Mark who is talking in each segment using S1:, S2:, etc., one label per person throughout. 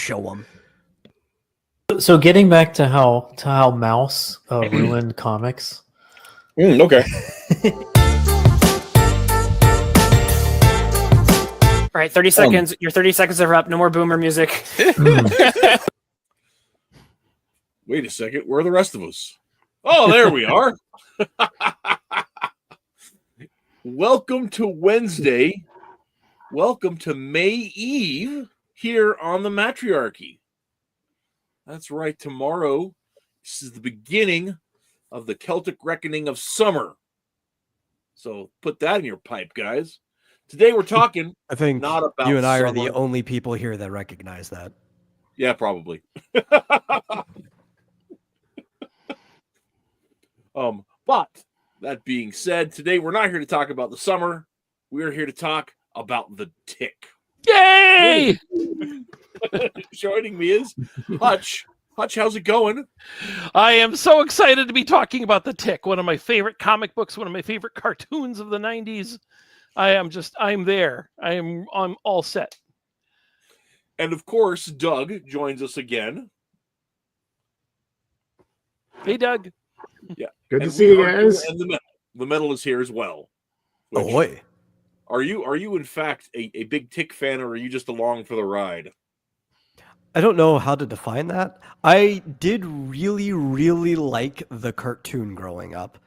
S1: show them.
S2: So getting back to how Mouse ruined comics.
S3: Okay.
S4: All right, 30 seconds. Your 30 seconds are up. No more boomer music.
S3: Wait a second. Where are the rest of us? Oh, there we are. Welcome to Wednesday. Welcome to May Eve here on the Mattriatrchy. That's right. Tomorrow, this is the beginning of the Celtic reckoning of summer. So put that in your pipe, guys. Today we're talking.
S1: I think
S3: not about
S1: you and I
S3: summer.
S1: are the only people here that recognize that.
S3: Yeah, probably. But that being said, today we're not here to talk about the summer. We're here to talk about the tick.
S5: Yay!
S3: Joining me is Hutch. Hutch, how's it going?
S5: I am so excited to be talking about the Tick, one of my favorite comic books, one of my favorite cartoons of the 90s. I'm there. I'm all set.
S3: And of course, Doug joins us again.
S5: Hey, Doug.
S3: Yeah.
S6: Good to see you guys.
S3: And the metal is here as well.
S1: Ahoy.
S3: Are you in fact a big Tick fan, or are you just along for the ride?
S1: I don't know how to define that. I did really, really like the cartoon growing up.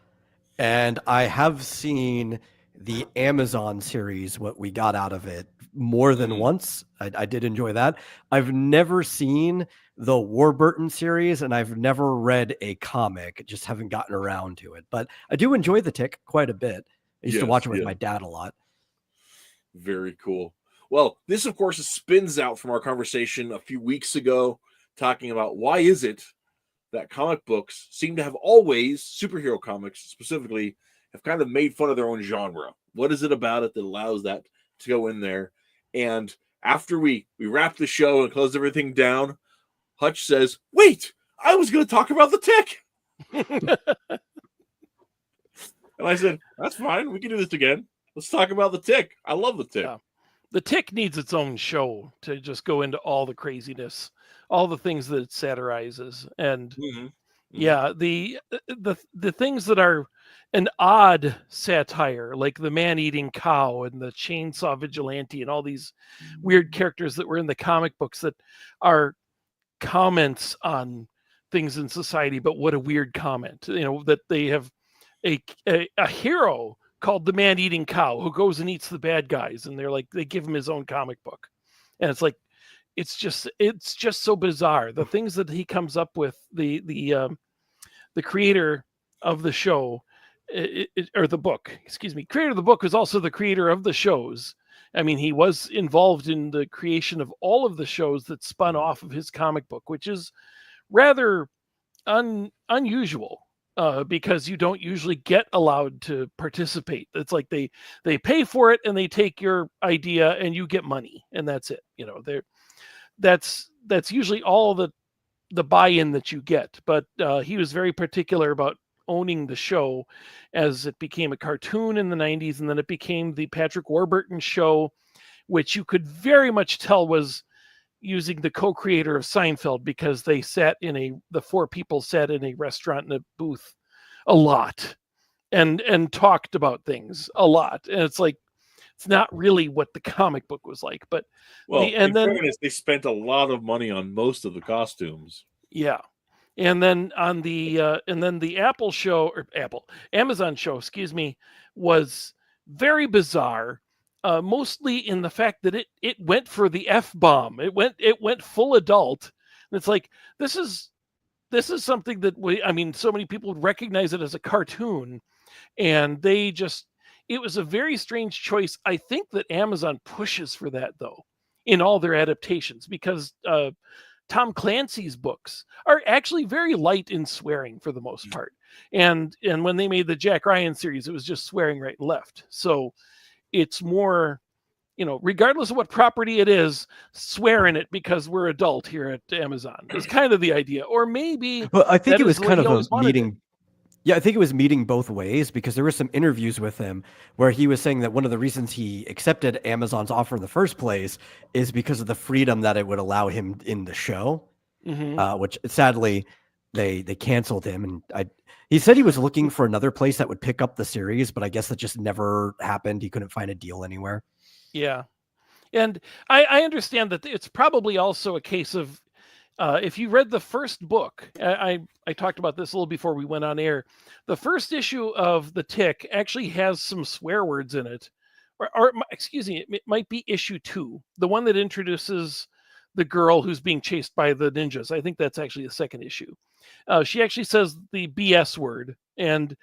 S1: And I have seen the Amazon series, what we got out of it, more than once. I did enjoy that. I've never seen the Warburton series, and I've never read a comic. Just haven't gotten around to it. But I do enjoy the Tick quite a bit. I used to watch it with my dad a lot.
S3: Very cool. Well, this, of course, spins out from our conversation a few weeks ago, talking about why is it that comic books seem to have always, superhero comics specifically, have kind of made fun of their own genre. What is it about it that allows that to go in there? And after we wrap the show and close everything down, Hutch says, wait, I was going to talk about the Tick. And I said, that's fine. We can do this again. Let's talk about the Tick. I love the Tick.
S5: Yeah. The Tick needs its own show to just go into all the craziness, all the things that it satirizes. And yeah, the things that are an odd satire, like the man-eating cow and the chainsaw vigilante and all these weird characters that were in the comic books that are comments on things in society, but what a weird comment, that they have a hero called the man-eating cow who goes and eats the bad guys, and they give him his own comic book, and it's like it's just so bizarre. The things that he comes up with, the creator of the show, or the book, creator of the book was also the creator of the shows. I mean, he was involved in the creation of all of the shows that spun off of his comic book, which is rather unusual. Because you don't usually get allowed to participate. It's like they pay for it and they take your idea and you get money, and that's it. That's usually all the buy-in that you get. But he was very particular about owning the show as it became a cartoon in the 90s, and then it became the Patrick Warburton show, which you could very much tell was using the co-creator of Seinfeld, because they the four people sat in a restaurant in a booth a lot and talked about things a lot. And it's like, it's not really what the comic book was like, but
S3: in fairness, they spent a lot of money on most of the costumes.
S5: Yeah. And then on the Amazon show, was very bizarre. Mostly in the fact that it went for the F-bomb. It went full adult. And it's like, this is something that so many people would recognize it as a cartoon, and it was a very strange choice. I think that Amazon pushes for that though in all their adaptations, because Tom Clancy's books are actually very light in swearing for the most part. And when they made the Jack Ryan series, it was just swearing right and left. So it's more, regardless of what property it is, swear in it because we're adult here at Amazon. It's kind of the idea. Or maybe...
S1: Well, I think it was kind of a meeting Yeah, I think it was meeting both ways because there were some interviews with him where he was saying that one of the reasons he accepted Amazon's offer in the first place is because of the freedom that it would allow him in the show. Which sadly they canceled him, and he said he was looking for another place that would pick up the series, but I guess that just never happened. He couldn't find a deal anywhere.
S5: Yeah, and I understand that it's probably also a case of if you read the first book, I talked about this a little before we went on air. The first issue of The Tick actually has some swear words in it, or excuse me, it might be issue 2, the one that introduces the girl who's being chased by the ninjas. I think that's actually the second issue. She actually says the BS word and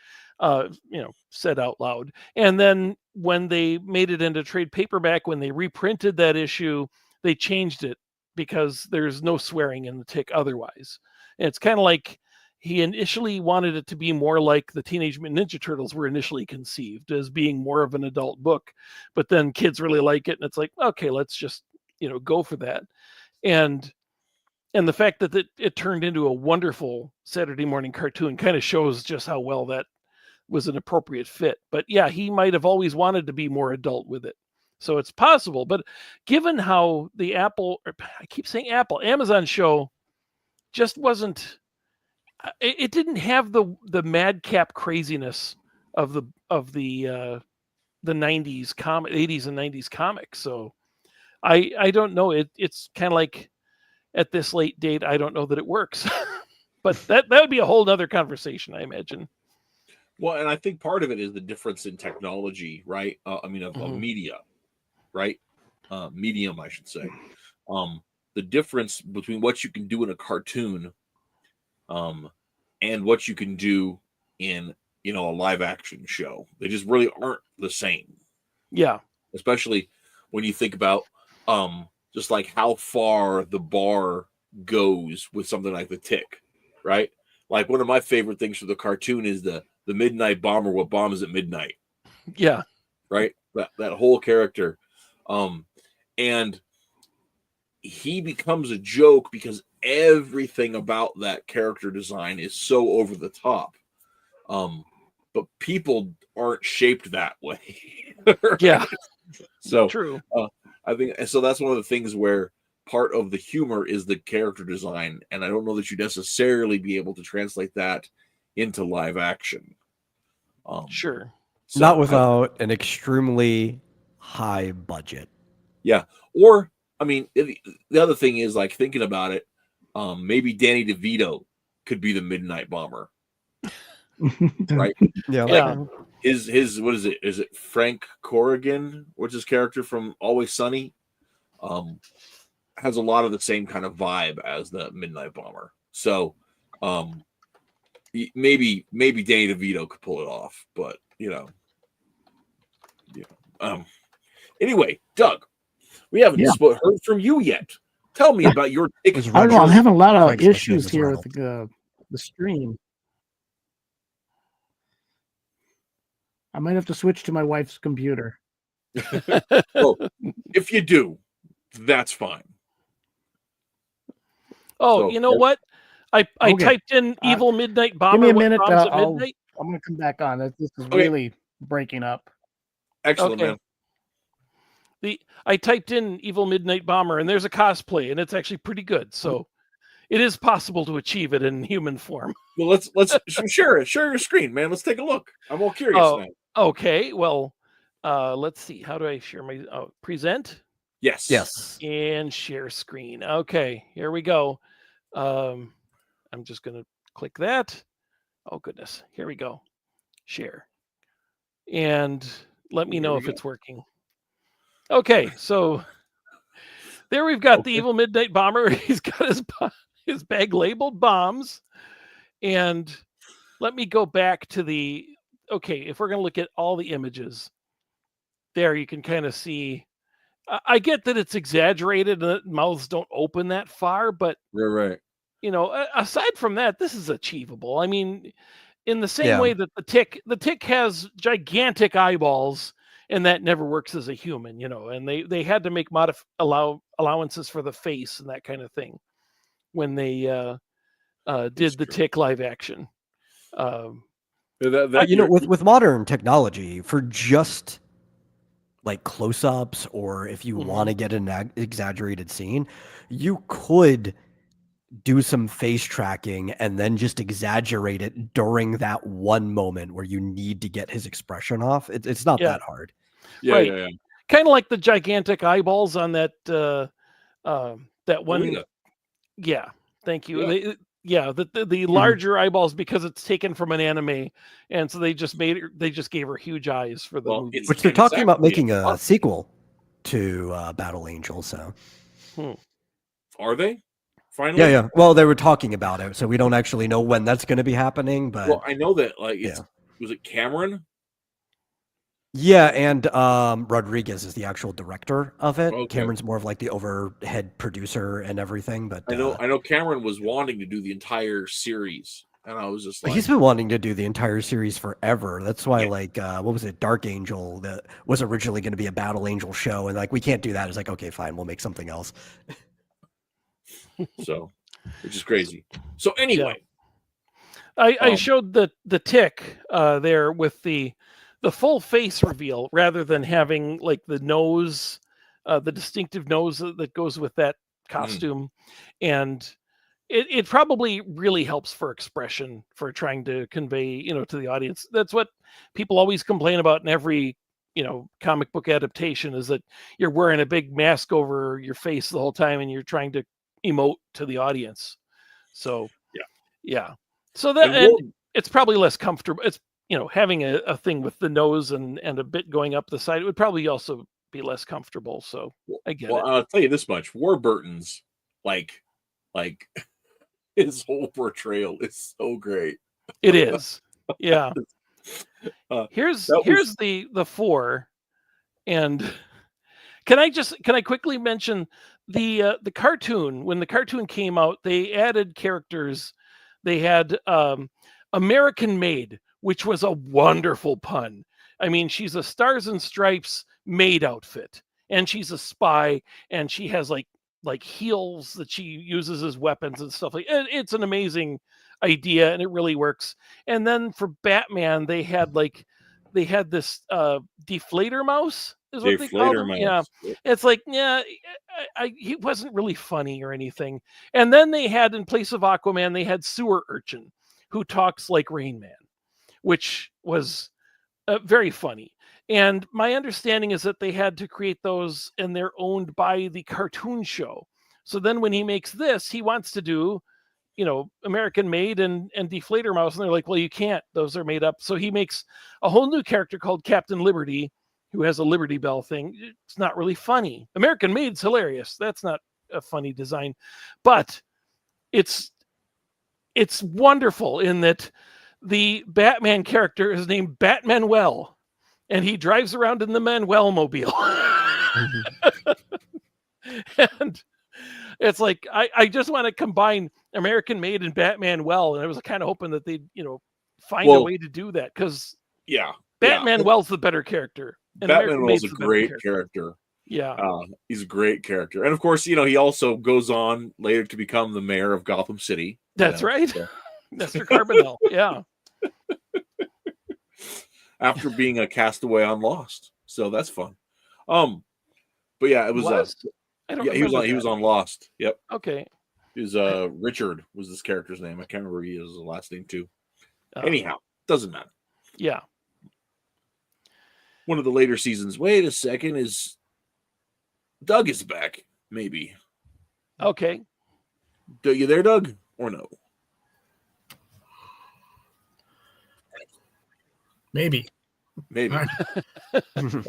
S5: said out loud. And then when they made it into trade paperback, when they reprinted that issue, they changed it because there's no swearing in The Tick otherwise. And it's kind of like he initially wanted it to be more like the Teenage Mutant Ninja Turtles were initially conceived, as being more of an adult book. But then kids really like it, and it's like, okay, let's just go for that. And the fact that it turned into a wonderful Saturday morning cartoon kind of shows just how well that was an appropriate fit. But yeah, he might have always wanted to be more adult with it. So it's possible. But given how the Amazon show just wasn't, it didn't have the madcap craziness of the 90s 80s and 90s comics. So I don't know. It's kind of like, at this late date, I don't know that it works. But that would be a whole other conversation, I imagine.
S3: Well, and I think part of it is the difference in technology, right? Of media, right? Medium, I should say. The difference between what you can do in a cartoon and what you can do in, a live action show. They just really aren't the same.
S5: Yeah.
S3: Especially when you think about just like how far the bar goes with something like The Tick, right? Like one of my favorite things for the cartoon is the Midnight Bomber, what bombs at midnight.
S5: Yeah.
S3: Right? That whole character. And he becomes a joke because everything about that character design is so over the top. But people aren't shaped that way. Right?
S5: Yeah.
S3: So
S5: true.
S3: I think so. That's one of the things where part of the humor is the character design, and I don't know that you necessarily be able to translate that into live action.
S5: Sure.
S1: So, not without an extremely high budget.
S3: Yeah. Or, the other thing is, like, thinking about it, maybe Danny DeVito could be the Midnight Bomber. Right?
S1: Yeah.
S3: Like, his what is it? Is it Frank Corrigan? What's his character from Always Sunny? Has a lot of the same kind of vibe as the Midnight Bomber. So, maybe Danny DeVito could pull it off, but Anyway, Doug, we haven't heard from you yet. Tell me about your tickets.
S6: I don't know. I'm having a lot of issues here with the stream. I might have to switch to my wife's computer.
S3: Well, if you do, that's fine.
S5: Oh, so, you know what? I typed in "evil midnight bomber."
S6: Give me a minute.
S5: I'm
S6: going to come back on. This is really breaking up.
S3: Excellent, man.
S5: I typed in "evil midnight bomber" and there's a cosplay, and it's actually pretty good. So it is possible to achieve it in human form.
S3: Well, let's share your screen, man. Let's take a look. I'm all curious now.
S5: Okay. Well, let's see. How do I share my present?
S3: Yes.
S5: And share screen. Okay, here we go. I'm just going to click that. Oh, goodness. Here we go. Share. And let me know if it's working. Okay, so there we've got the evil midnight bomber. He's got his bag labeled bombs. And let me go back to if we're going to look at all the images, there you can kind of see. I get that it's exaggerated and that mouths don't open that far, but
S3: right.
S5: Aside from that, this is achievable. I mean, in the same way that the tick has gigantic eyeballs, and that never works as a human, and they had to make allowances for the face and that kind of thing when they did the Tick live action.
S1: With modern technology, for just like close-ups, or if you want to get an exaggerated scene, you could do some face tracking and then just exaggerate it during that one moment where you need to get his expression off. It's not that hard.
S3: Yeah.
S5: Kind of like the gigantic eyeballs on that that one.
S3: Rita.
S5: Yeah, thank you.
S3: Yeah.
S5: The larger eyeballs, because it's taken from an anime, and so they just gave her huge eyes for the movie.
S1: Which they're talking about making a sequel to Battle Angel. So,
S3: are they? Finally?
S1: Yeah. Well, they were talking about it, so we don't actually know when that's going to be happening. But
S3: I know that was it Cameron?
S1: Yeah, and Rodriguez is the actual director of it.
S3: Okay.
S1: Cameron's more of like the overhead producer and everything. But
S3: I know Cameron was wanting to do the entire series, and I was just like,
S1: he's been wanting to do the entire series forever. That's why, what was it, Dark Angel, that was originally going to be a Battle Angel show, and like, we can't do that. It's like, okay, fine, we'll make something else.
S3: So, which is crazy. So anyway,
S5: I showed the tick there with the full face reveal, rather than having like the nose, the distinctive nose that goes with that costume. And it probably really helps for expression, for trying to convey, to the audience. That's what people always complain about in every, comic book adaptation, is that you're wearing a big mask over your face the whole time and you're trying to emote to the audience. So yeah. So that it's probably less comfortable. It's having a thing with the nose and a bit going up the side, it would probably also be less comfortable. So I get it.
S3: I'll tell you this much: Warburton's like his whole portrayal is so great.
S5: It is, yeah. Here's the 4, and can I quickly mention the cartoon? When the cartoon came out, they added characters. They had American Maid, which was a wonderful pun. I mean, she's a Stars and Stripes maid outfit, and she's a spy, and she has like heels that she uses as weapons and stuff. It's an amazing idea, and it really works. And then for Batman, they had this deflator mouse, is what they called him. Yeah, it's like, he wasn't really funny or anything. And then they had, in place of Aquaman, they had Sewer Urchin, who talks like Rain Man, which was very funny. And my understanding is that they had to create those, and they're owned by the cartoon show. So then when he makes this, he wants to do, American Maid and Deflator Mouse. And they're like, well, you can't. Those are made up. So he makes a whole new character called Captain Liberty, who has a Liberty Bell thing. It's not really funny. American Maid's hilarious. That's not a funny design. But it's wonderful in that the Batman character is named Batmanuel, and he drives around in the Manuel mobile. And it's like, I just want to combine American Maid and Batmanuel, and I was kind of hoping that they'd, find a way to do that, because Batmanuel's the better character.
S3: Batmanuel's a great character.
S5: Yeah.
S3: He's a great character. And of course, he also goes on later to become the mayor of Gotham City.
S5: That's right. So. Mr. Carbonell. Yeah.
S3: After being a castaway on Lost. So that's fun. But yeah, it was he was on Lost. Yep.
S5: Okay.
S3: He was Richard was his character's name. I can't remember his last name too. Anyhow, doesn't matter.
S5: Yeah.
S3: One of the later seasons. Wait a second, is Doug is back? Maybe.
S5: Okay.
S3: Are you there, Doug, or no?
S7: Maybe.
S3: Right.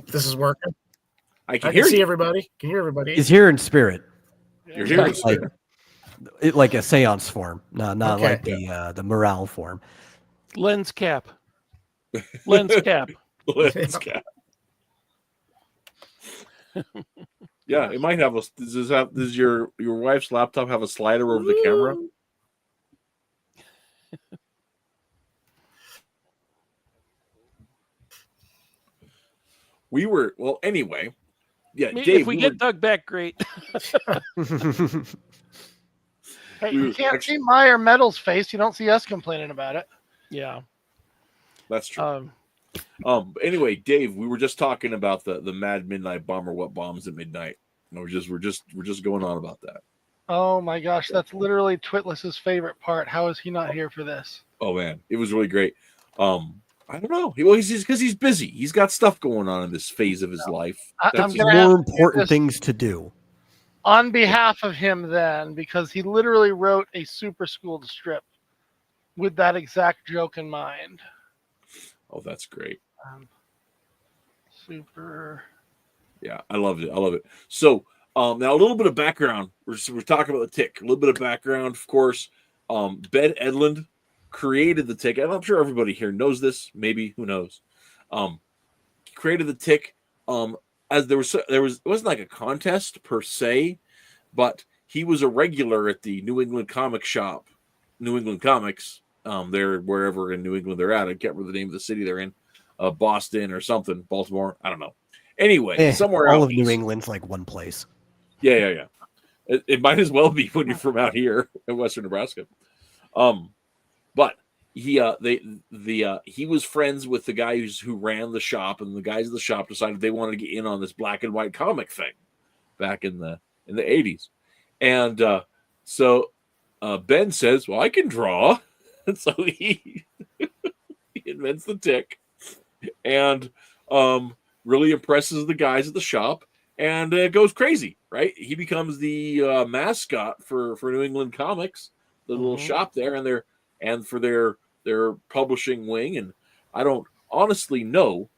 S7: This is working.
S3: I can
S7: see everybody. Can hear everybody.
S1: He's here in spirit.
S3: You're here in spirit.
S1: Like a seance form, not like the morale form.
S5: Lens cap. Lens cap.
S3: Lens cap. Yeah, it might have a. Does your wife's laptop have a slider over the camera? Anyway. Yeah, Dave,
S5: if we get Doug back, great.
S8: Hey, you can't see Meyer Metal's face. You don't see us complaining about it.
S5: Yeah.
S3: That's true. But anyway, Dave, we were just talking about the Mad Midnight Bomber. What bombs at midnight? And we're just going on about that.
S8: Oh my gosh, that's literally Twitless's favorite part. How is he not here for this?
S3: Oh man, it was really great. I don't know. He's because he's busy. He's got stuff going on in this phase of his life.
S8: I'm
S3: That's
S8: gonna have
S1: More
S8: to do
S1: important
S8: this
S1: things to do.
S8: on behalf of him then, because he literally wrote a super schooled strip with that exact joke in mind.
S3: oh, that's great.
S8: Super.
S3: Yeah, I loved it. I love it. So now a little bit of background. We're talking about the Tick. A little bit of background, of course. Ben Edlund created the Tick, and I'm sure everybody here knows this. Maybe, who knows? Created the Tick. As there was it wasn't like a contest per se, but he was a regular at the New England comic shop, New England Comics. They're wherever in New England they're at. I can't remember the name of the city they're in, Boston or something, Baltimore. I don't know. Anyway, somewhere
S1: all
S3: out
S1: of New
S3: east.
S1: England's like one place.
S3: Yeah. It might as well be when you're from out here in Western Nebraska. But he he was friends with the guy who ran the shop, and the guys at the shop decided they wanted to get in on this black and white comic thing back in the 80s. And so Ben says, "Well, I can draw," and so he invents the Tick, and really impresses the guys at the shop, and goes crazy. Right? He becomes the mascot for New England Comics, the little shop there, and for their publishing wing. And I don't honestly know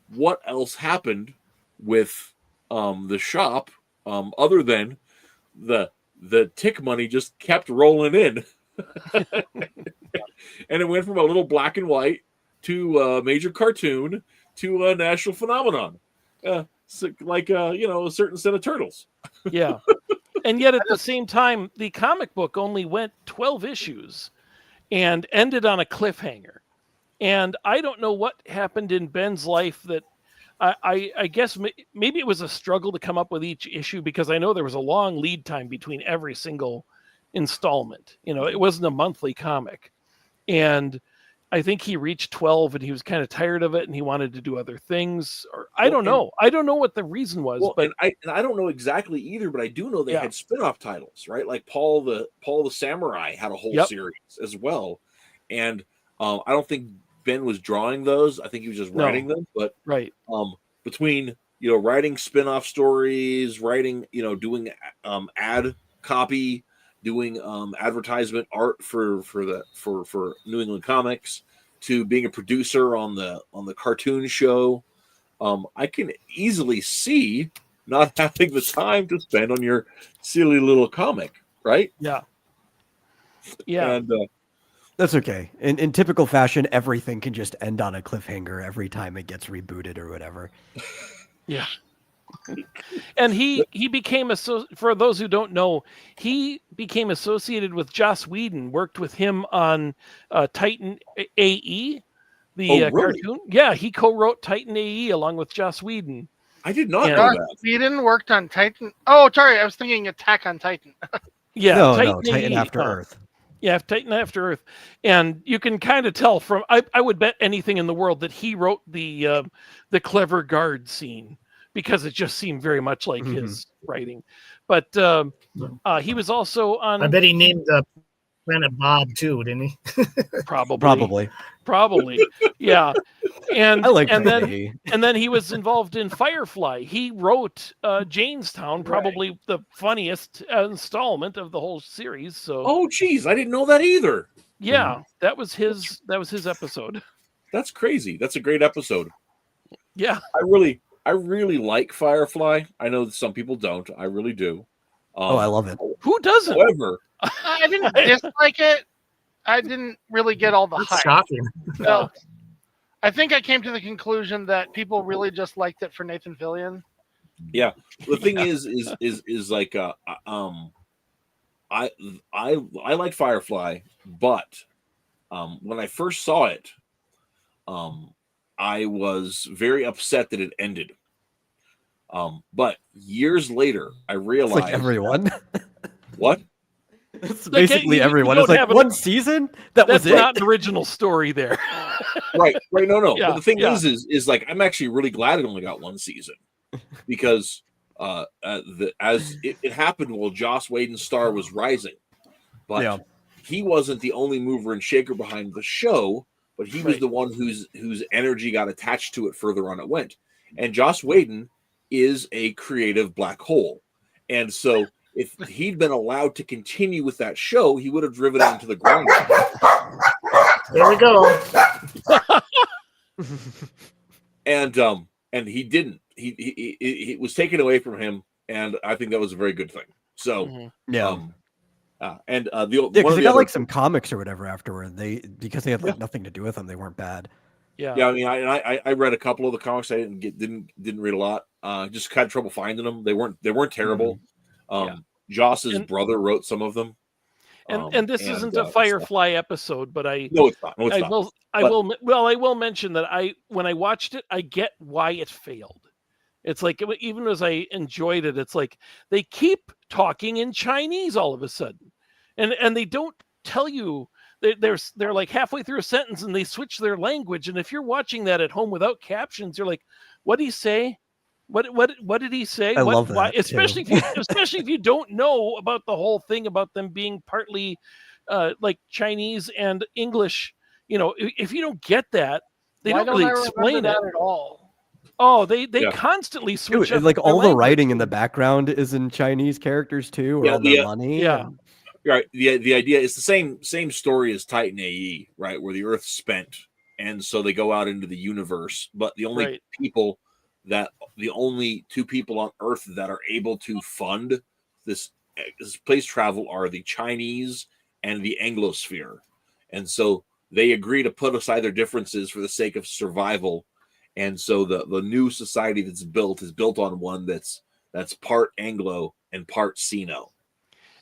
S3: what else happened with the shop other than the Tick money just kept rolling in. And it went from a little black and white to a major cartoon to a national phenomenon. Like a certain set of turtles.
S5: Yeah. And yet at the same time, the comic book only went 12 issues and ended on a cliffhanger. And I don't know what happened in Ben's life that I guess maybe it was a struggle to come up with each issue, because I know there was a long lead time between every single installment. It wasn't a monthly comic. And I think he reached 12 and he was kind of tired of it and he wanted to do other things. Or I don't know. I don't know what the reason was.
S3: Well,
S5: but
S3: and I don't know exactly either, but I do know they had spin-off titles, right? Like Paul the Samurai had a whole series as well. And I don't think Ben was drawing those. I think he was just writing them. But between writing spin-off stories, writing, doing ad copy, doing advertisement art for New England Comics, to being a producer on the cartoon show, I can easily see not having the time to spend on your silly little comic, right?
S5: Yeah.
S3: And
S1: that's okay. In typical fashion, everything can just end on a cliffhanger every time it gets rebooted or whatever.
S5: Yeah. And he became for those who don't know, he became associated with Joss Whedon, worked with him on Titan AE, the cartoon. Yeah, he co-wrote Titan AE along with Joss Whedon.
S3: I did not know that.
S8: Whedon worked on Titan. Oh, sorry, I was thinking Attack on Titan.
S1: Yeah, Titan After Earth.
S5: Yeah, Titan After Earth. And you can kind of tell from I would bet anything in the world that he wrote the clever guard scene, because it just seemed very much like his writing. But he was also on...
S7: I bet he named the planet Bob too, didn't he?
S5: Probably. Yeah. And
S1: I like
S5: and then he was involved in Firefly. He wrote Janestown, probably the funniest installment of the whole series. So
S3: oh geez, I didn't know that either.
S5: Yeah, that was his episode.
S3: That's crazy. That's a great episode.
S5: Yeah.
S3: I really like Firefly. I know that some people don't. I really do.
S1: I love it.
S5: Who doesn't?
S3: However,
S8: I didn't dislike it. I didn't really get all the hype.
S7: Shocking.
S8: So, I think I came to the conclusion that people really just liked it for Nathan Fillion.
S3: Yeah. The thing is like I like Firefly, but when I first saw it, I was very upset that it ended. But years later, I realized
S1: it's like everyone.
S3: What?
S1: It's
S5: Like,
S1: basically
S5: you
S1: everyone.
S5: don't
S1: It's like
S5: have an-
S1: one season. That was
S5: That's
S1: it.
S5: not an original story there.
S3: Right. No.
S5: Yeah,
S3: But the thing
S5: yeah.
S3: is like I'm actually really glad it only got one season because as it happened while Joss Whedon's star was rising, but
S1: Yeah.
S3: he wasn't the only mover and shaker behind the show, but he was
S5: Right.
S3: the one whose energy got attached to it further on it went. And Joss Whedon is a creative black hole, and so if he'd been allowed to continue with that show, he would have driven it into the ground.
S7: There we go.
S3: And he didn't. He was taken away from him, and I think that was a very good thing. So,
S5: Mhm.
S1: Yeah.
S3: the
S1: Yeah,
S3: one
S1: because
S3: of
S1: they
S3: the
S1: got
S3: other,
S1: like some comics or whatever afterward. Because they had like nothing to do with them, they weren't bad.
S3: yeah. I mean, I read a couple of the comics. I didn't read a lot. Just had trouble finding them. They weren't terrible. Joss's brother wrote some of them.
S5: And this isn't a Firefly episode, but
S3: no, it's not. No, it's
S5: I
S3: not.
S5: will I
S3: But-
S5: will well I will mention that when I watched it, I get why it failed. It's like even as I enjoyed it, it's like they keep talking in Chinese all of a sudden, and they don't tell you they're like halfway through a sentence and they switch their language. And if you're watching that at home without captions, you're like, what did he say? What did he say?
S1: I love that, too.
S5: Especially if you don't know about the whole thing about them being partly like Chinese and English. You know, if you don't get that, they
S8: Why
S5: don't really
S8: I
S5: explain
S8: remember
S5: it.
S8: that at all?
S5: Oh, they
S3: Yeah.
S5: constantly
S1: Dude,
S5: switch up
S1: like
S5: their
S1: all the
S5: language.
S1: writing in the background is in Chinese characters too, or
S3: Yeah,
S1: all the money.
S5: yeah.
S1: and-
S3: Right. The idea is the same story as Titan AE, right? Where the Earth's spent, and so they go out into the universe. But the only two people on Earth that are able to fund this space travel are the Chinese and the Anglosphere, and so they agree to put aside their differences for the sake of survival. And so the new society that's built is built on one that's part Anglo and part Sino.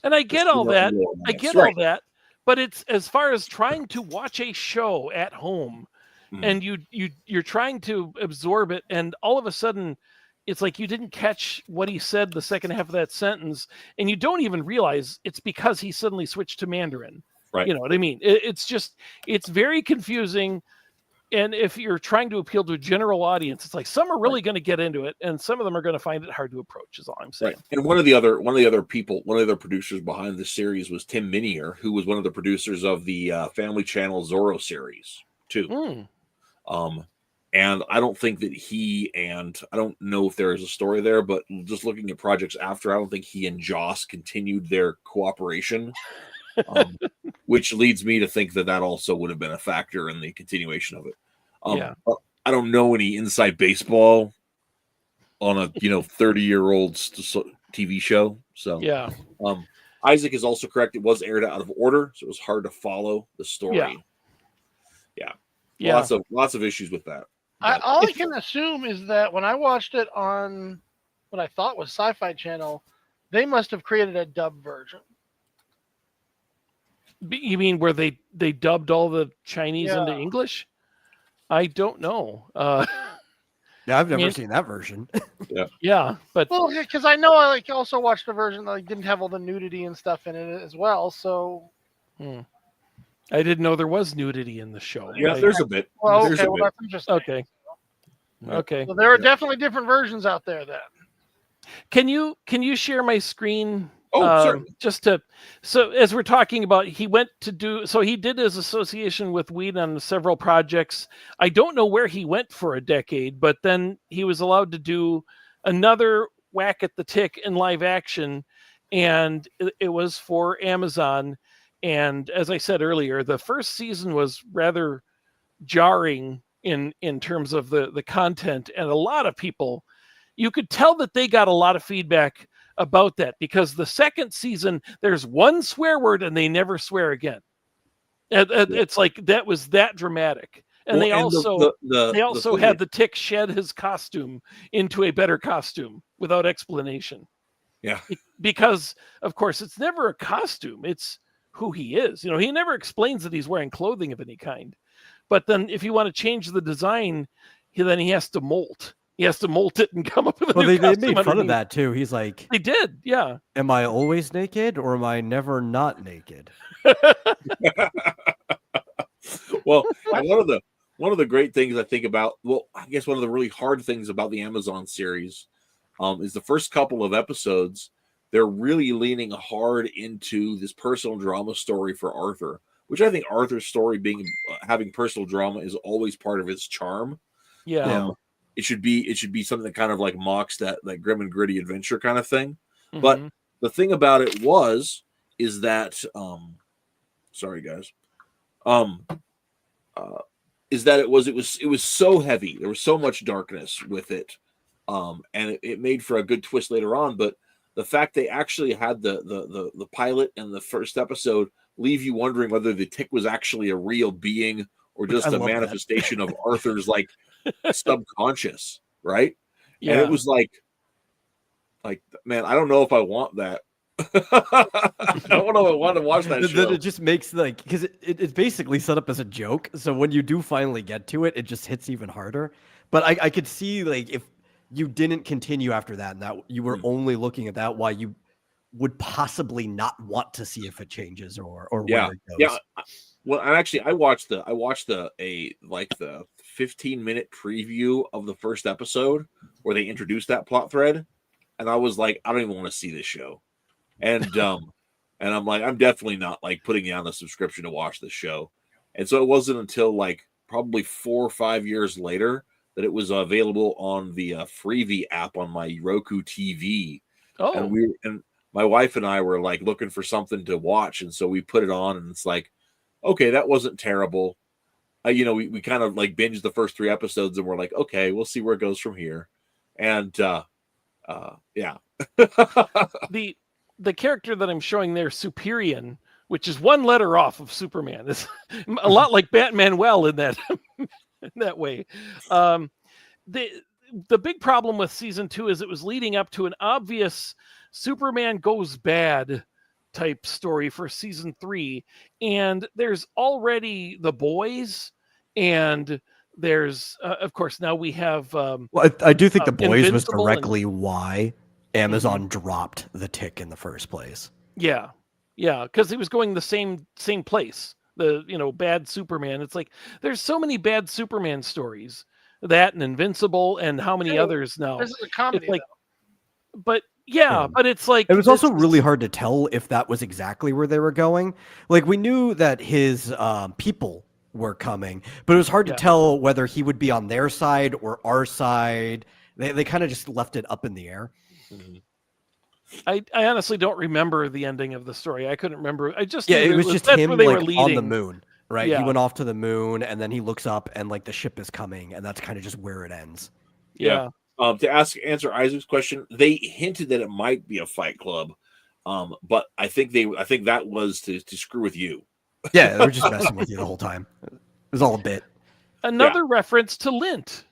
S5: And I get all that. I get
S3: Right.
S5: all that. But it's as far as trying to watch a show at home and you're trying to absorb it, and all of a sudden it's like you didn't catch what he said the second half of that sentence, and you don't even realize it's because he suddenly switched to Mandarin.
S3: Right.
S5: You know what I mean? It's very confusing. And if you're trying to appeal to a general audience, it's like some are really going to get into it, and some of them are going to find it hard to approach. Is all I'm saying.
S3: Right. And one of the other producers behind the series was Tim Minier, who was one of the producers of the Family Channel Zorro series too. And I don't think that I don't know if there is a story there, but just looking at projects after, I don't think he and Joss continued their cooperation. Which leads me to think that also would have been a factor in the continuation of it. But I don't know any inside baseball on a 30-year-old TV show. So
S5: yeah,
S3: Isaac is also correct. It was aired out of order, so it was hard to follow the story.
S5: Yeah.
S3: Lots of issues with that.
S8: All I can assume is that when I watched it on what I thought was Sci-Fi Channel, they must have created a dub version.
S5: You mean where they dubbed all the Chinese into English? I don't know.
S1: Yeah, I've never seen that version.
S5: Yeah, but
S8: because I know I also watched a version that didn't have all the nudity and stuff in it as well. So
S5: I didn't know there was nudity in the show.
S3: Yeah, there's a bit.
S8: Well,
S3: There's
S8: okay,
S3: a
S8: well
S3: bit.
S8: that's interesting.
S5: Okay.
S8: So there are definitely different versions out there then.
S5: Can you share my screen?
S3: Certainly.
S5: So as we're talking about, he did his association with Whedon on several projects. I don't know where he went for a decade, but then he was allowed to do another whack at the tick in live action, and it was for Amazon. And as I said earlier, the first season was rather jarring in terms of the content, and a lot of people, you could tell that they got a lot of feedback about that, because the second season there's one swear word and they never swear again. It's like that was that dramatic. And they also had the Tick shed his costume into a better costume without explanation.
S3: Yeah.
S5: Because of course it's never a costume, it's who he is. He never explains that he's wearing clothing of any kind. But then if you want to change the design, then he has to molt. He has to molt it and come up with a
S1: Well,
S5: new
S1: they
S5: costume
S1: made fun of
S5: underneath.
S1: that too. He's like,
S5: They did, yeah.
S1: "Am I always naked or am I never not naked?"
S3: Well, and one of the great things I think about, well, I guess one of the really hard things about the Amazon series, is the first couple of episodes. They're really leaning hard into this personal drama story for Arthur, which I think Arthur's story having personal drama is always part of its charm.
S5: Yeah.
S3: It should be something that kind of like mocks that grim and gritty adventure kind of thing.
S5: Mhm.
S3: But the thing about it is that sorry guys, is that it was so heavy. There was so much darkness with it, and it made for a good twist later on. But the fact they actually had the pilot and the first episode leave you wondering whether the tick was actually a real being or just
S1: I
S3: a
S1: love that.
S3: manifestation of Arthur's like subconscious, right?
S5: Yeah.
S3: And it was like, man, I don't know if I want that. I don't know if I want to watch that
S1: Then
S3: show.
S1: it just makes like, because it's basically set up as a joke. So when you do finally get to it, it just hits even harder. But I could see like if you didn't continue after that and that you were only looking at that, why you would possibly not want to see if it changes or
S3: Yeah,
S1: where it goes.
S3: yeah. Well, I watched the 15-minute preview of the first episode where they introduced that plot thread, and I was like, I don't even want to see this show. And and I'm like, I'm definitely not like putting you on a subscription to watch this show. And so it wasn't until like probably 4 or 5 years later that it was available on the Freevee app on my Roku TV.
S5: Oh,
S3: And my wife and I were like looking for something to watch, and so we put it on, and it's like, okay, that wasn't terrible. We kind of like binged the first 3 episodes, and we're like, okay, we'll see where it goes from here. And yeah.
S5: the character that I'm showing there, Superion, which is one letter off of Superman, is a lot like Batman. Well, in that in that way, the big problem with season 2 is it was leading up to an obvious Superman goes bad type story for season 3, and there's already The Boys, and there's of course now we have
S1: Well, I do think The Boys was
S5: Invincible
S1: directly why Amazon dropped the tick in the first place.
S5: yeah, because he was going the same place. The bad Superman. It's like there's so many bad Superman stories, that and Invincible, and how many others now.
S8: This is a comedy,
S5: It's like,
S8: though.
S5: but yeah, but it's like
S1: It was also really hard to tell if that was exactly where they were going. Like we knew that his people were coming, but it was hard to tell whether he would be on their side or our side. They kind of just left it up in the air.
S3: Mhm.
S5: I honestly don't remember the ending of the story. I couldn't remember. I just
S1: Yeah,
S5: knew
S1: it was just
S5: that's
S1: him
S5: where they were
S1: like
S5: leading.
S1: on the moon, right?
S5: Yeah.
S1: He went off to the moon, and then he looks up, and like the ship is coming, and that's kind of just where it ends.
S5: Yeah.
S3: To answer Isaac's question, they hinted that it might be a Fight Club, but I think that was to screw with you.
S1: Yeah, they were just messing with you the whole time. It was all a bit.
S5: Another reference to Lint.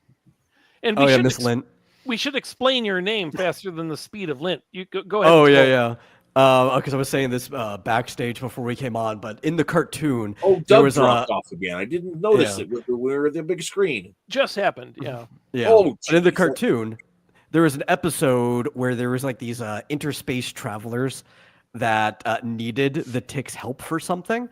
S5: And we should
S1: Miss Lint.
S5: we should explain your name faster than the speed of Lint. You go ahead.
S1: Oh yeah. Because I was saying this backstage before we came on, but in the cartoon,
S3: Oh,
S1: there
S3: Doug
S1: was
S3: dropped off again. I didn't notice
S1: Yeah.
S3: it when we were at the big screen.
S5: Just happened. Yeah.
S1: yeah.
S3: Oh,
S1: But in the
S3: geez.
S1: cartoon, there was an episode where there was like these interspace travelers that needed the Tick's help for something.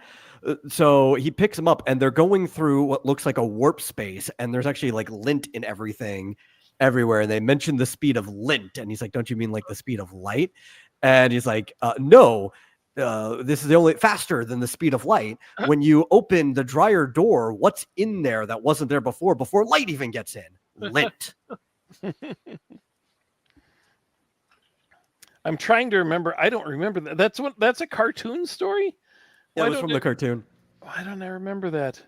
S1: So he picks them up, and they're going through what looks like a warp space, and there's actually like lint in everything, everywhere. And they mention the speed of lint, and he's like, "Don't you mean like the speed of light?" And he's like, "No, this is the only faster than the speed of light. When you open the dryer door, what's in there that wasn't there before light even gets in? Lint."
S5: I'm trying to remember. I don't remember that. That's a cartoon story?
S1: Yeah,
S5: Why
S1: it was
S5: don't
S1: from the cartoon.
S5: Why don't I remember that?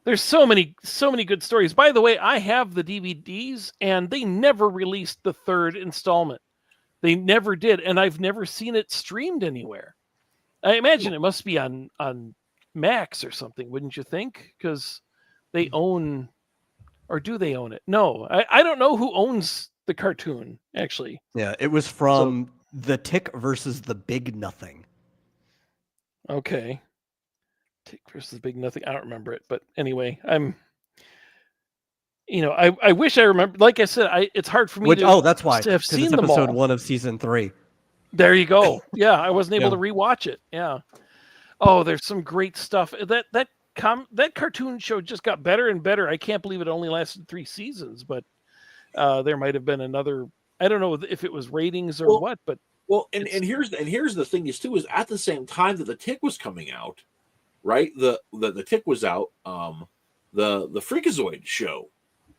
S5: There's so many good stories. By the way, I have the DVDs, and they never released the 3rd installment. They never did, and I've never seen it streamed anywhere. I imagine it must be on Max or something, wouldn't you think? Because they own, or do they own it? No, I don't know who owns the cartoon, actually.
S1: Yeah, it was from The Tick versus the Big Nothing.
S5: Okay. Tick versus Big Nothing. I don't remember it, but anyway, I wish I remember. Like I said, it's hard for me
S1: that's why,
S5: to have
S1: because
S5: seen
S1: it's
S5: them
S1: episode
S5: all.
S1: 1 of season 3.
S5: There you go. Yeah, I wasn't able
S1: Yeah.
S5: to rewatch it. Yeah. Oh, there's some great stuff. That cartoon show just got better and better. I can't believe it only lasted 3 seasons, but there might have been another. I don't know if it was ratings or what, but
S3: and here's the thing is too, is at the same time that the Tick was coming out, right? The Tick was out. The Freakazoid show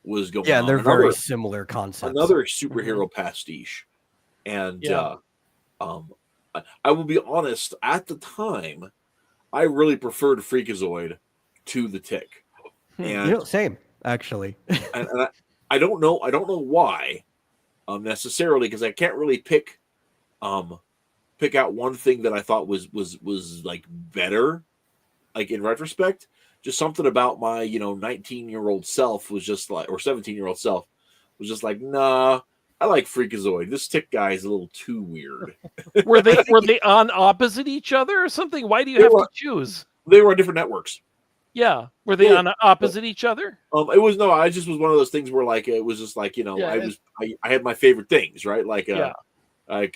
S3: was going
S1: Yeah,
S3: on.
S1: and they're very similar concepts.
S3: Another superhero pastiche, and I will be honest. At the time, I really preferred Freakazoid to the Tick, and
S1: same actually.
S3: and I don't know why, necessarily, because I can't really pick out one thing that I thought was like better, like in retrospect. Just something about my 19-year-old self was just like, or 17-year-old self was just like, nah, I like Freakazoid. This Tick guy is a little too weird.
S5: were they on opposite each other or something? Why do you have to choose?
S3: They were on different networks.
S5: Yeah, were they on opposite each other?
S3: It was I just was one of those things where like it was just like I had my favorite things, right? Like I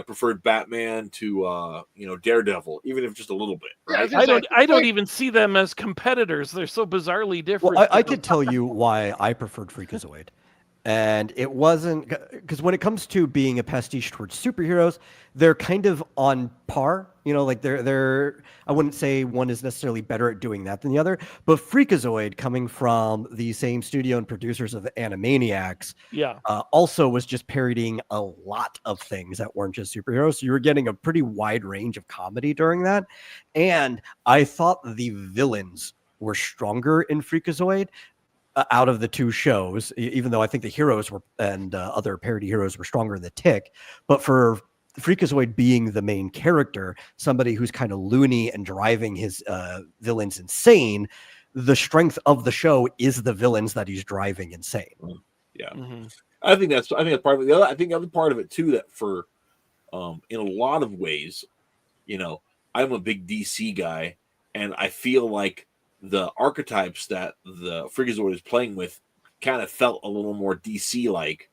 S3: preferred Batman to Daredevil, even if just a little bit. Right?
S5: I don't even see them as competitors. They're so bizarrely different.
S1: Well, I could tell you why I preferred Freakazoid. And it wasn't because when it comes to being a pastiche towards superheroes, they're kind of on par. Like they're I wouldn't say one is necessarily better at doing that than the other. But Freakazoid, coming from the same studio and producers of Animaniacs, also was just parodying a lot of things that weren't just superheroes. So you were getting a pretty wide range of comedy during that. And I thought the villains were stronger in Freakazoid. Out of the two shows, even though I think the heroes were and other parody heroes were stronger in the Tick, but for Freakazoid being the main character, somebody who's kind of loony and driving his villains insane, the strength of the show is the villains that he's driving insane.
S3: Yeah, I think that's part of it. I think the other part of it too, that for in a lot of ways, I'm a big DC guy, and I feel like the archetypes that the Freakazoid is playing with kind of felt a little more DC-like.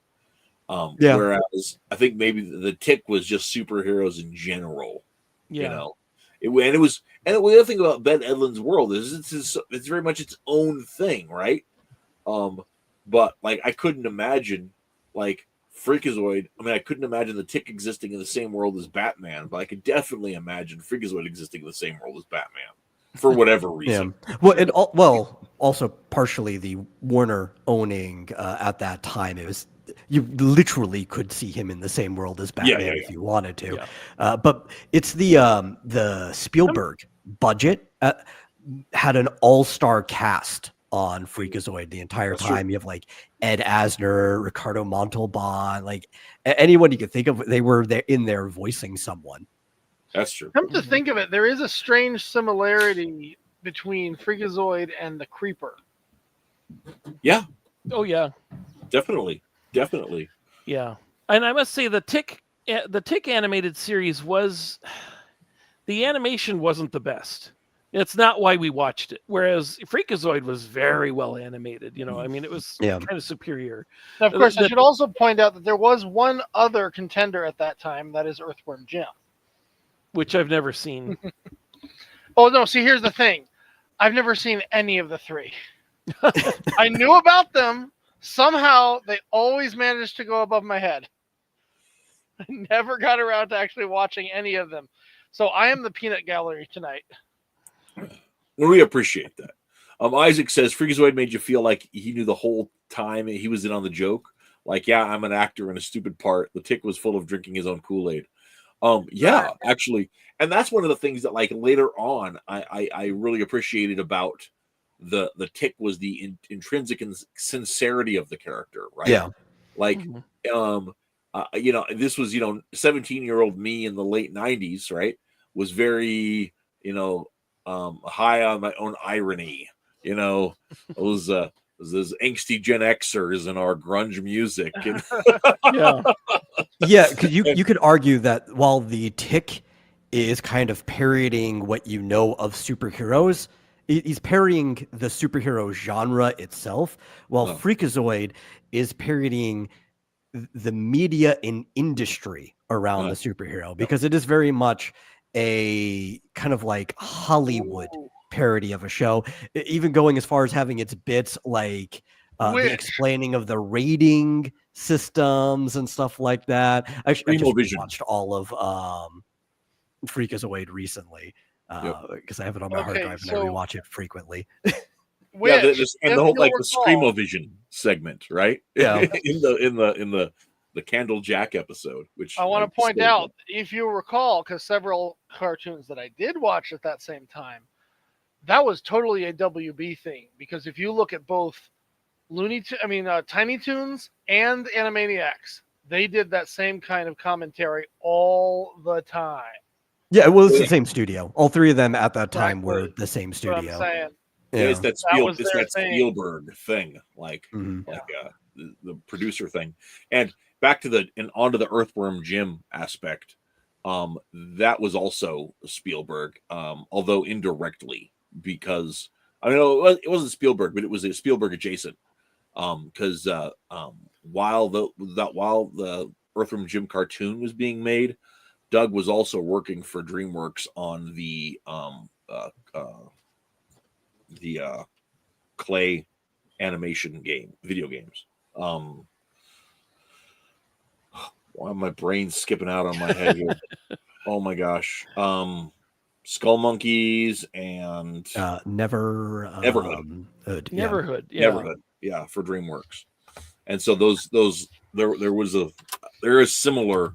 S3: Whereas I think maybe the Tick was just superheroes in general. And the other thing about Ben Edlund's world is it's very much its own thing, right? But like I couldn't imagine like Freakazoid. I mean, I couldn't imagine the Tick existing in the same world as Batman, but I could definitely imagine Freakazoid existing in the same world as Batman. For whatever reason.
S1: Well, also partially the Warner owning at that time. It was you literally could see him in the same world as Batman if you wanted to. Yeah. But it's the Spielberg budget had an all-star cast on Freakazoid the entire time. You have like Ed Asner, Ricardo Montalban, like anyone you could think of. They were there in there voicing someone.
S3: That's true.
S8: Come to think of it, there is a strange similarity between Freakazoid and the Creeper.
S3: Yeah.
S5: Oh yeah.
S3: Definitely.
S5: Yeah, and I must say the Tick animated series the animation wasn't the best. It's not why we watched it. Whereas Freakazoid was very well animated. I mean, it was kind of superior.
S8: Now, of course, I should also point out that there was one other contender at that time, that is Earthworm Jim.
S5: Which I've never seen.
S8: Oh, no. See, here's the thing. I've never seen any of the three. I knew about them. Somehow, they always managed to go above my head. I never got around to actually watching any of them. So I am the peanut gallery tonight.
S3: Well, we appreciate that. Isaac says, Freakazoid made you feel like he knew the whole time he was in on the joke. Like, yeah, I'm an actor in a stupid part. The Tick was full of drinking his own Kool-Aid. Actually, and that's one of the things that like later on I really appreciated about the Tick was the intrinsic sincerity of the character, right?
S1: Yeah,
S3: like this was 17-year-old me in the late 90s, right? Was very high on my own irony, those angsty Gen Xers in our grunge music.
S1: Because you could argue that while the Tick is kind of parodying what you know of superheroes, he's parodying the superhero genre itself, while Freakazoid is parodying the media and industry around the superhero, because it is very much a kind of like Hollywood parody of a show, even going as far as having its bits like the explaining of the rating systems and stuff like that. I just watched all of Freakazoid recently because I have it on my hard drive and I rewatch it frequently.
S3: And the whole like the Screamo-Vision segment, right?
S1: Yeah.
S3: in the Candle Jack episode, which
S8: I want to point out, if you recall, because several cartoons that I did watch at that same time, that was totally a WB thing. Because if you look at both Tiny Toons and Animaniacs, they did that same kind of commentary all the time.
S1: Yeah, it was the same studio. All three of them at that time were the same studio.
S8: What I'm saying.
S3: Yeah. It's that Spielberg thing, like the producer thing. And back to onto the Earthworm Jim aspect. That was also Spielberg, although indirectly, because it wasn't Spielberg, but it was a Spielberg adjacent. Because while the Earthworm Jim cartoon was being made, Doug was also working for DreamWorks on the clay animation video games. Why my brain's skipping out on my head here? Oh my gosh. Skull Monkeys and
S1: Neverhood.
S3: Neverhood, yeah, for DreamWorks. And so there is similar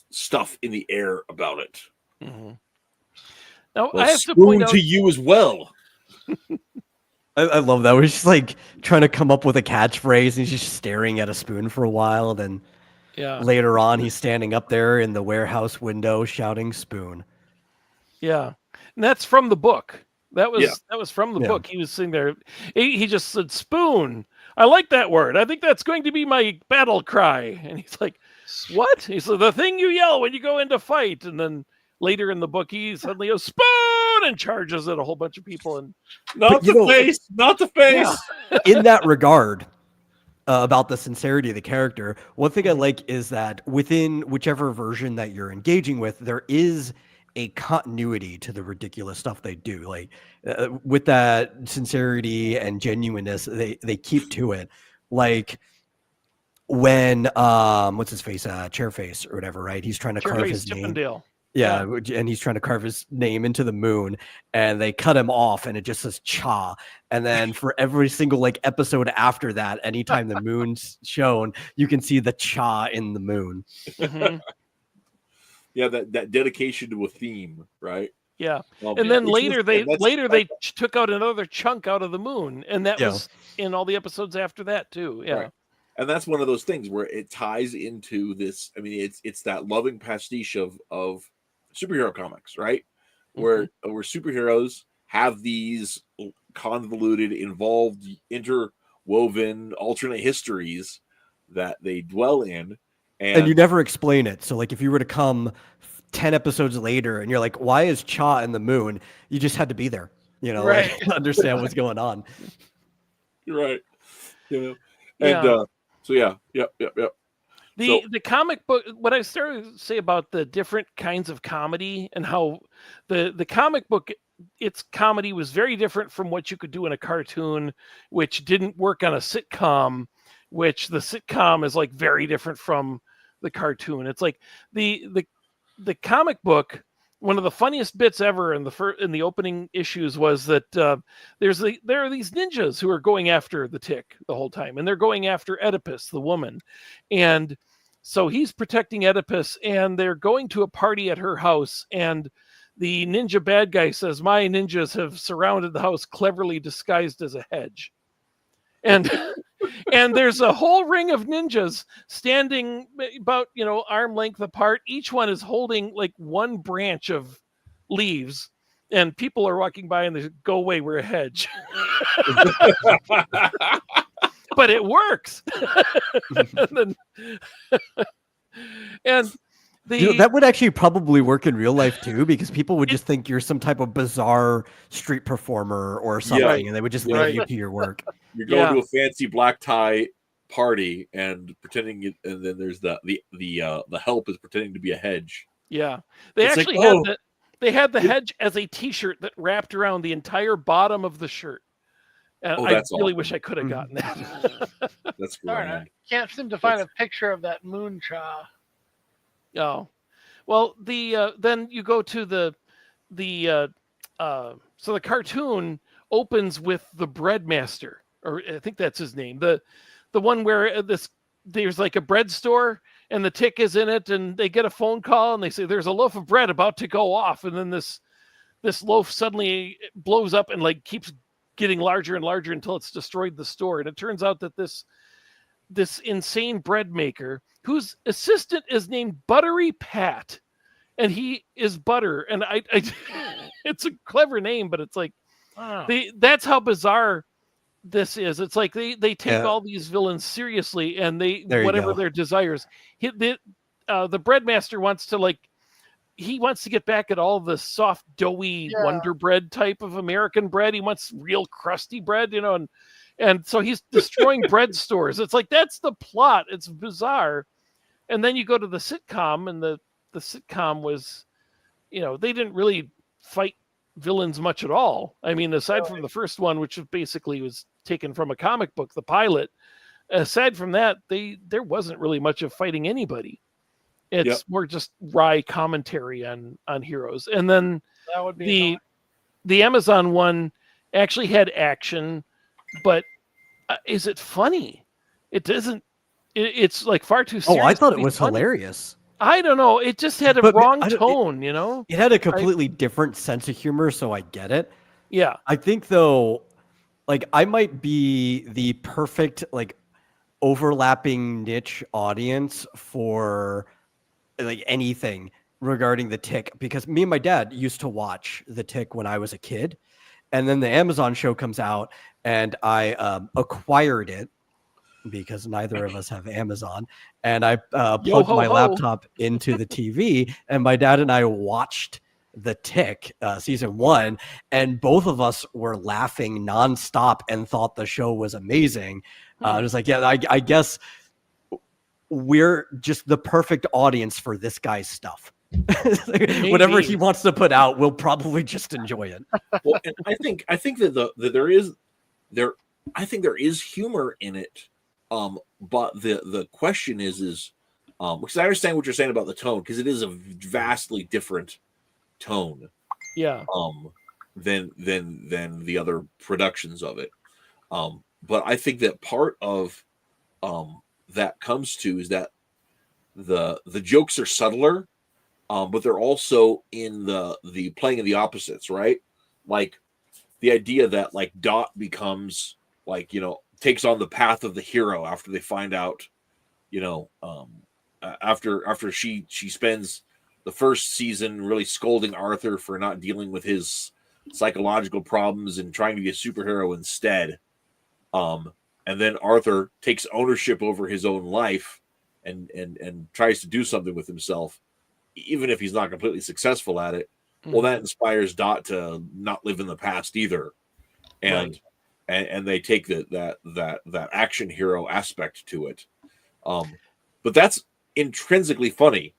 S3: stuff in the air about it.
S5: Mm-hmm. Now
S3: well,
S5: I have
S3: spoon
S5: to point out
S3: to you as well.
S1: I love that. We're just like trying to come up with a catchphrase, and he's just staring at a spoon for a while. Then later on, he's standing up there in the warehouse window shouting "spoon."
S5: Yeah, and that's from the book. That was from the book. He was sitting there. He just said "spoon." I like that word. I think that's going to be my battle cry. And he's like, "What?" He said, "The thing you yell when you go into fight." And then later in the book, he suddenly goes "spoon" and charges at a whole bunch of people. And
S3: not the face.
S1: Yeah. In that regard, about the sincerity of the character, one thing I like is that within whichever version that you're engaging with, there is a continuity to the ridiculous stuff they do. Like with that sincerity and genuineness, they keep to it. Like when what's his face, Chairface or whatever, right? He's trying to carve his name. Yeah, and he's trying to carve his name into the moon, and they cut him off, and it just says "cha." And then for every single like episode after that, anytime the moon's shown, you can see the "cha" in the moon.
S5: Mm-hmm.
S3: Yeah, that dedication to a theme, right?
S5: Yeah, and then later they took out another chunk out of the moon, and that was in all the episodes after that too. Yeah.
S3: Right. And that's one of those things where it ties into this. I mean, it's that loving pastiche of superhero comics, right? Where superheroes have these convoluted, involved, interwoven alternate histories that they dwell in.
S1: And you never explain it. So like if you were to come 10 episodes later and you're like, why is Cha in the moon? You just had to be there,
S5: right.
S1: Like, to understand what's going on.
S3: You're right. And yep.
S5: The comic book, what I started to say about the different kinds of comedy and how the comic book, its comedy was very different from what you could do in a cartoon, which didn't work on a sitcom, which the sitcom is like very different from the cartoon. It's like the comic book. One of the funniest bits ever in the opening issues was that there are these ninjas who are going after the Tick the whole time, and they're going after Oedipus, the woman, and so he's protecting Oedipus, and they're going to a party at her house, and the ninja bad guy says, "My ninjas have surrounded the house, cleverly disguised as a hedge," and there's a whole ring of ninjas standing about, arm length apart. Each one is holding like one branch of leaves, and people are walking by and they say, "Go away, we're a hedge." But it works. and
S1: That would actually probably work in real life too, because people would just think you're some type of bizarre street performer or something, and they would just leave you to your work.
S3: You're going to a fancy black tie party and pretending, and then there's the help is pretending to be a hedge.
S5: Yeah, they
S3: It's
S5: actually
S3: like,
S5: had the hedge as a T-shirt that wrapped around the entire bottom of the shirt. And I really wish I could have gotten that.
S3: That's
S8: Darn
S3: great.
S8: it. Can't seem to find a picture of that moon cha.
S5: Oh, well, then you go to the so the cartoon opens with the breadmaster, or I think that's his name, the one where there's like a bread store and the tick is in it, and they get a phone call and they say there's a loaf of bread about to go off, and then this loaf suddenly blows up and like keeps getting larger and larger until it's destroyed the store. And it turns out that this insane bread maker whose assistant is named Buttery Pat, and he is butter, and I it's a clever name, but it's like that's how bizarre this is. It's like they take all these villains seriously, and whatever their desires. The breadmaster wants to he wants to get back at all the soft, doughy Wonder Bread type of American bread. He wants real crusty bread, and so he's destroying bread stores. It's like, that's the plot. It's bizarre. And then you go to the sitcom, and the sitcom was, they didn't really fight villains much at all. I mean, aside from the first one, which basically was taken from a comic book, the pilot, aside from that, there wasn't really much of fighting anybody. It's more just wry commentary on heroes. And then
S8: that would be
S5: the Amazon one actually had action, but is it funny? It doesn't. It's like far too serious.
S1: Oh, I thought it was hilarious.
S5: I don't know. It just had a wrong tone, It
S1: had a completely different sense of humor, so I get it.
S5: Yeah.
S1: I think, though, I might be the perfect, overlapping niche audience for anything regarding the Tick, because me and my dad used to watch the Tick when I was a kid, and then the Amazon show comes out, and I acquired it because neither of us have Amazon, and I plugged my laptop into the TV, and my dad and I watched the Tick season 1, and both of us were laughing nonstop and thought the show was amazing. I was like, I guess we're just the perfect audience for this guy's stuff. Whatever he wants to put out, we'll probably just enjoy it.
S3: Well, and I think that there is humor in it. But the question is because I understand what you're saying about the tone, because it is a vastly different tone.
S5: Yeah.
S3: Than the other productions of it. But I think that part of that comes to is that the jokes are subtler, but they're also in the playing of the opposites, right? Like the idea that Dot becomes takes on the path of the hero after they find out, after she spends the first season really scolding Arthur for not dealing with his psychological problems and trying to be a superhero instead. And then Arthur takes ownership over his own life and tries to do something with himself, even if he's not completely successful at it. Well, that inspires Dot to not live in the past either. And they take that action hero aspect to it. But that's intrinsically funny.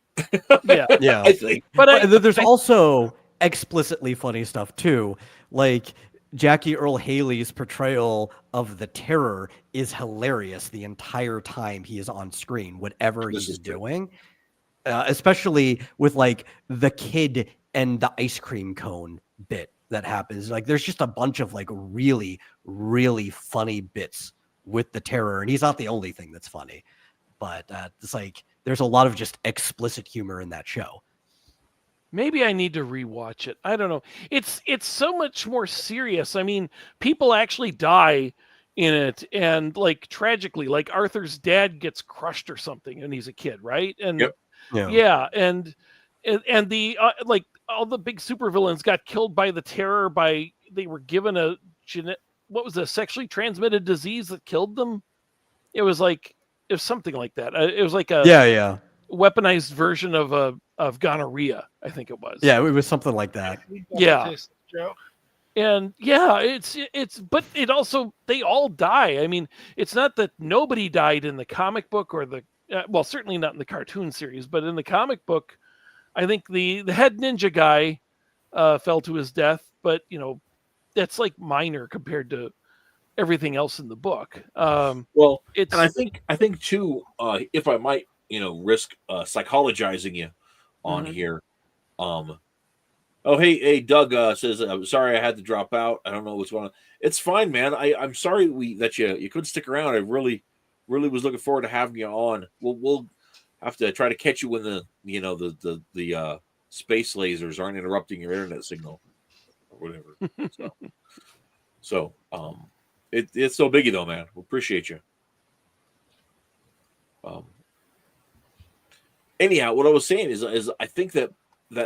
S1: Yeah.
S3: I think.
S1: But there's also explicitly funny stuff too. Like Jackie Earl Haley's portrayal of the Terror is hilarious the entire time he is on screen, whatever he's doing. Especially with the kid and the ice cream cone bit that happens. There's just a bunch of really, really funny bits with the Terror, and he's not the only thing that's funny. But it's there's a lot of just explicit humor in that show.
S5: Maybe I need to rewatch it. I don't know. It's so much more serious. I mean, people actually die in it, and tragically, Arthur's dad gets crushed or something, and he's a kid, right? And and the all the big supervillains got killed by the Terror. They were given a sexually transmitted disease that killed them. It was something like that. It was weaponized version of gonorrhea. I think it was.
S1: Yeah, it was something like that.
S5: Yeah.
S8: Joe.
S5: And yeah, it's but it also they all die. I mean, it's not that nobody died in the comic book or the well, certainly not in the cartoon series, but in the comic book, I think the head ninja guy fell to his death, but that's like minor compared to everything else in the book.
S3: Well,
S5: it's
S3: and I think too, if I might, risk psychologizing you on here. Oh, hey, Doug says, I'm sorry I had to drop out. I don't know what's going on. It's fine, man. I'm sorry that you couldn't stick around. I really was looking forward to having you on. We'll have to try to catch you when the space lasers aren't interrupting your internet signal or whatever. So it's no biggie though, man. We appreciate you. Anyhow, what I was saying is I think that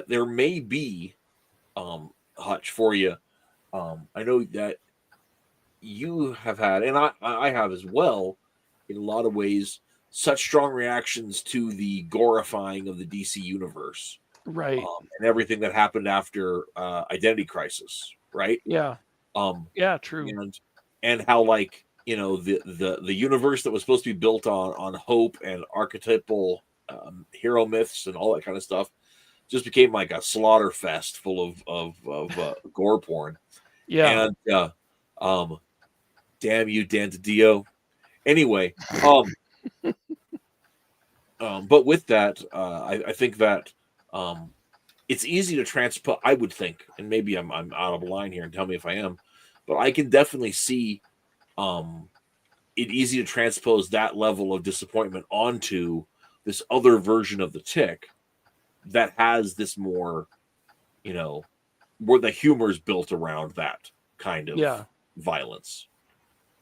S3: there may be Hutch for you. I know that you have had, and I have as well, in a lot of ways, such strong reactions to the glorifying of the DC universe,
S5: right,
S3: and everything that happened after Identity Crisis, right?
S5: Yeah. Yeah, true.
S3: And how the universe that was supposed to be built on hope and archetypal hero myths and all that kind of stuff just became like a slaughter fest full of gore porn.
S5: Yeah.
S3: And damn you, Dan DiDio. Anyway, but with that, I think that it's easy to transpose. I would think, and maybe I'm out of line here, and tell me if I am, but I can definitely see it easy to transpose that level of disappointment onto this other version of the Tick that has this more, where the humor is built around that kind of violence.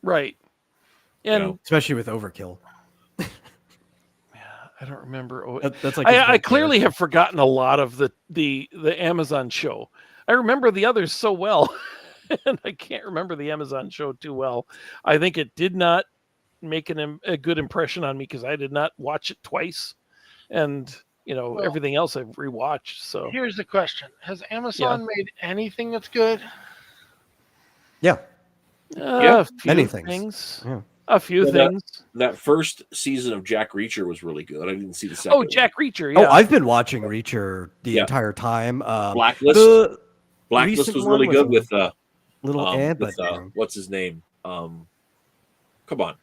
S5: Right. And
S1: especially with Overkill.
S5: I don't remember.
S1: That's like
S5: I clearly have forgotten a lot of the Amazon show. I remember the others so well, and I can't remember the Amazon show too well. I think it did not make a good impression on me because I did not watch it twice, and everything else I've rewatched. So
S8: here's the question: has Amazon made anything that's good?
S1: Yeah.
S5: A few
S1: many
S5: things.
S1: Yeah.
S5: A few things.
S3: That first season of Jack Reacher was really good. I didn't see the second.
S5: Oh, Jack Reacher. Yeah.
S1: Oh, I've been watching Reacher the entire time.
S3: Blacklist. Blacklist was really good with
S1: little
S3: what's his name? Come on.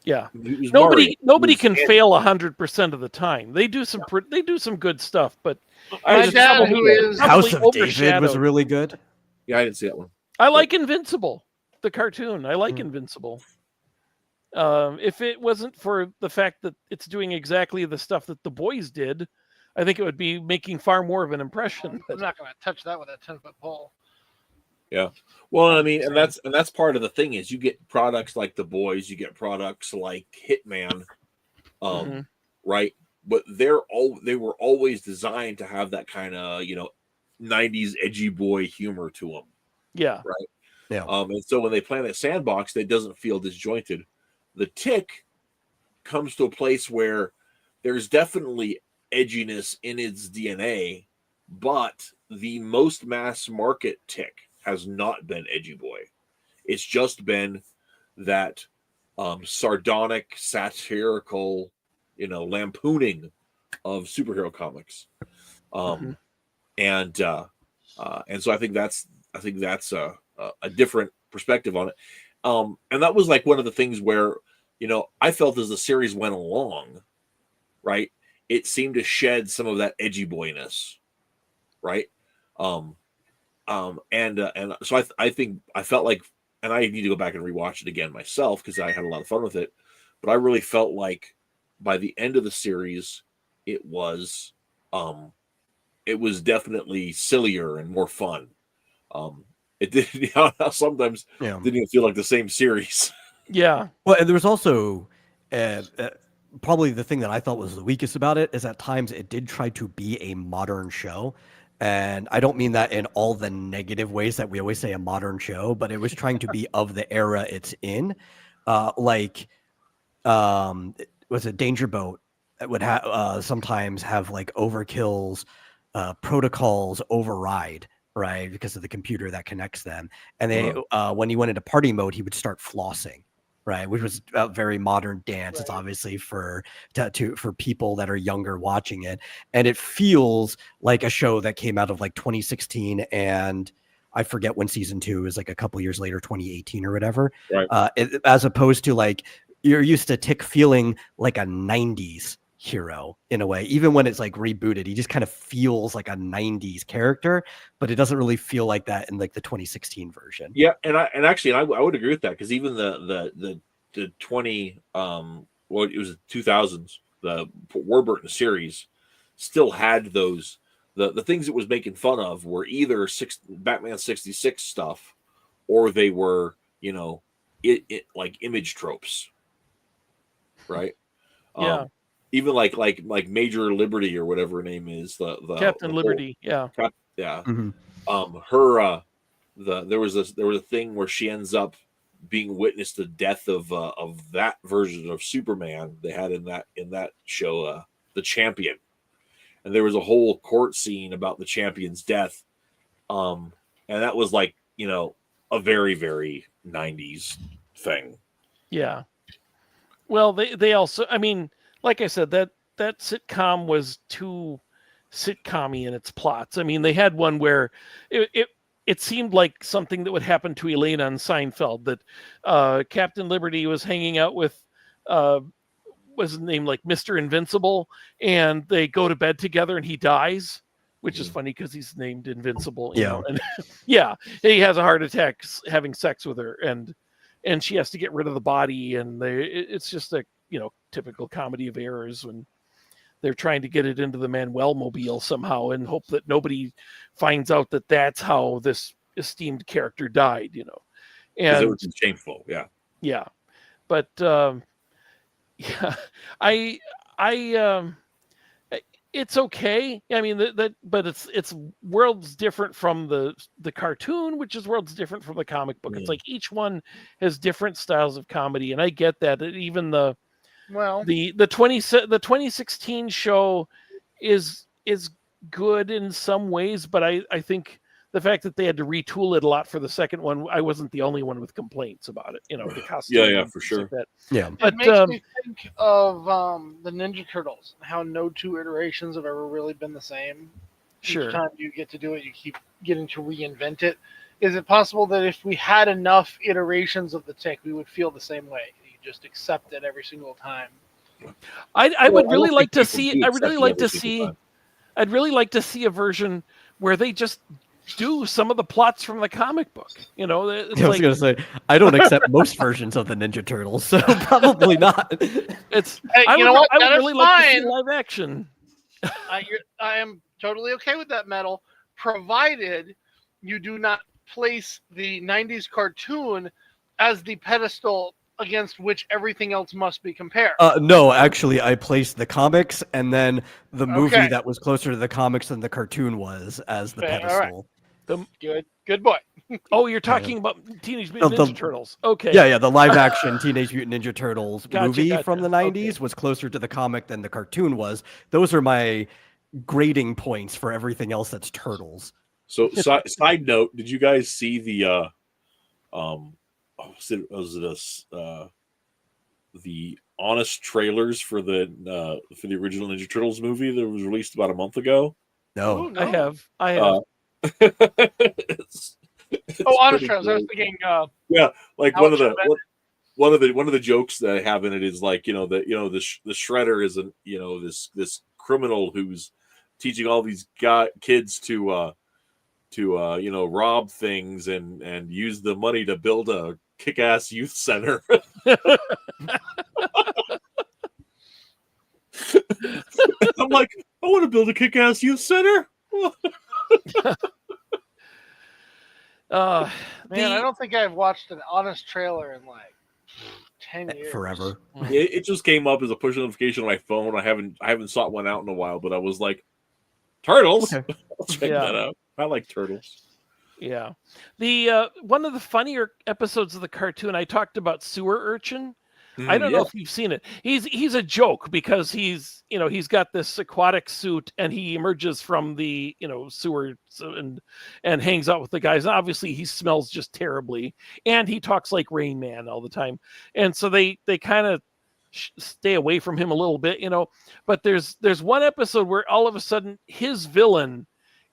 S5: Yeah. Nobody can fail 100% of the time. They do some good stuff, but
S8: my dad, who is
S1: House of David, was really good.
S3: Yeah, I didn't see that one.
S5: I like Invincible, the cartoon. I like Invincible. If it wasn't for the fact that it's doing exactly the stuff that The Boys did, I think it would be making far more of an impression.
S8: I'm not going to touch that with a 10-foot pole.
S3: Yeah. Well, I mean, and that's part of the thing is you get products like The Boys, you get products like Hitman, right? But they were always designed to have that kind of 90s edgy boy humor to them.
S5: Yeah.
S3: Right.
S1: Yeah.
S3: And so when they play in that sandbox, it doesn't feel disjointed. The Tick comes to a place where there's definitely edginess in its DNA, but the most mass market Tick has not been edgy boy. It's just been that sardonic, satirical, lampooning of superhero comics. And so I think that's a different perspective on it. And that was like one of the things where, I felt as the series went along, right, it seemed to shed some of that edgy boyness, right? And so I think I felt like, and I need to go back and rewatch it again myself because I had a lot of fun with it, but I really felt like by the end of the series, it was definitely sillier and more fun. It did sometimes didn't even feel like the same series.
S5: Yeah.
S1: Well, and there was also probably the thing that I thought was the weakest about it is at times it did try to be a modern show. And I don't mean that in all the negative ways that we always say a modern show, but it was trying to be of the era it's in. Was it Danger Boat? would sometimes have like overkills, protocols override, right, because of the computer that connects them. And they when he went into party mode, he would start flossing, right, which was a very modern dance. It's obviously for people that are younger watching it, and it feels like a show that came out of like 2016, and I forget when season 2 is, like a couple years later, 2018 or whatever.
S3: Right.
S1: As opposed to like you're used to Tick feeling like a 90s hero in a way. Even when it's like rebooted, he just kind of feels like a 90s character, but it doesn't really feel like that in like the 2016 version.
S3: Yeah, and I would agree with that, because even the 20 well, it was the 2000s, the Warburton series still had those the things it was making fun of were either Batman 66 stuff, or they were, you know, it like image tropes, right?
S5: Yeah.
S3: Even like Major Liberty or whatever her name is, the
S5: Captain
S3: the
S5: Liberty. Yeah.
S3: yeah.
S1: Mm-hmm.
S3: Her there was a thing where she ends up being witness to the death of that version of Superman they had in that show, The Champion, and there was a whole court scene about the Champion's death, and that was like, you know, a very, very 90s thing.
S5: Yeah. Well, they also, I mean, like I said, that sitcom was too sitcom-y in its plots. I mean, they had one where it seemed like something that would happen to Elaine on Seinfeld, that Captain Liberty was hanging out with was his name, like Mr. Invincible, and they go to bed together and he dies, which is funny because he's named Invincible, you know. And yeah, he has a heart attack having sex with her, and she has to get rid of the body, and it's just a, you know, typical comedy of errors when they're trying to get it into the Manuel mobile somehow and hope that nobody finds out that that's how this esteemed character died, you know. And
S3: it was shameful.
S5: Yeah. But yeah, I it's okay. I mean, but it's worlds different from the cartoon, which is worlds different from the comic book. It's like each one has different styles of comedy, and I get that. Even the 2016 show is good in some ways, but I think the fact that they had to retool it a lot for the second one, I wasn't the only one with complaints about it. You know, the costume.
S3: Yeah, for sure.
S5: Like that.
S1: Yeah,
S8: it makes me think of the Ninja Turtles. How no two iterations have ever really been the same.
S5: Sure.
S8: Each time you get to do it, you keep getting to reinvent it. Is it possible that if we had enough iterations of the Tick, we would feel the same way? You just accept it every single time.
S5: I would really like to see. I would really like to see. I'd really like to see a version where they just do some of the plots from the comic book. You know, it's
S1: I was going to say, I don't accept most versions of the Ninja Turtles, so probably not.
S5: It's.
S8: Hey,
S5: I
S8: you know what?
S5: I
S8: That
S5: would
S8: is
S5: really like to see
S8: fine.
S5: live action.
S8: I am totally okay with that, Metal, provided you do not place the 90s cartoon as the pedestal against which everything else must be compared.
S1: No, actually, I placed the comics and then the movie
S8: Okay.
S1: that was closer to the comics than the cartoon was as the
S8: Okay, all
S1: pedestal.
S8: Good boy.
S5: Oh, you're talking about Teenage Mutant Ninja Turtles. Okay.
S1: Yeah, the live action Teenage Mutant Ninja Turtles movie
S5: Gotcha.
S1: from the 90s was closer to the comic than the cartoon was. Those are my grading points for everything else that's Turtles.
S3: So side note, did you guys see the the honest trailers for the original Ninja Turtles movie that was released about a month ago?
S1: No.
S8: Ooh, no.
S5: I have.
S3: It's
S8: Honest
S3: pretty
S8: Trails. I was
S3: cool.
S8: thinking.
S3: Yeah, like
S8: How
S3: one of
S8: it
S3: the jokes that I have in it is like, the Shredder is this criminal who's teaching all these kids to rob things and use the money to build a kick-ass youth center. I'm like, I want to build a kick-ass youth center.
S8: Man, I don't think I've watched an Honest trailer in like 10 years.
S1: Forever.
S3: It just came up as a push notification on my phone. I haven't sought one out in a while, but I was like, Turtles.
S1: Okay.
S3: I'll check that out. I like Turtles.
S5: Yeah. The one of the funnier episodes of the cartoon, I talked about Sewer Urchin. I don't know if you've seen it. He's a joke because he's got this aquatic suit and he emerges from the sewer and hangs out with the guys. And obviously he smells just terribly and he talks like Rain Man all the time. And so they kind of stay away from him a little bit, But there's one episode where all of a sudden his villain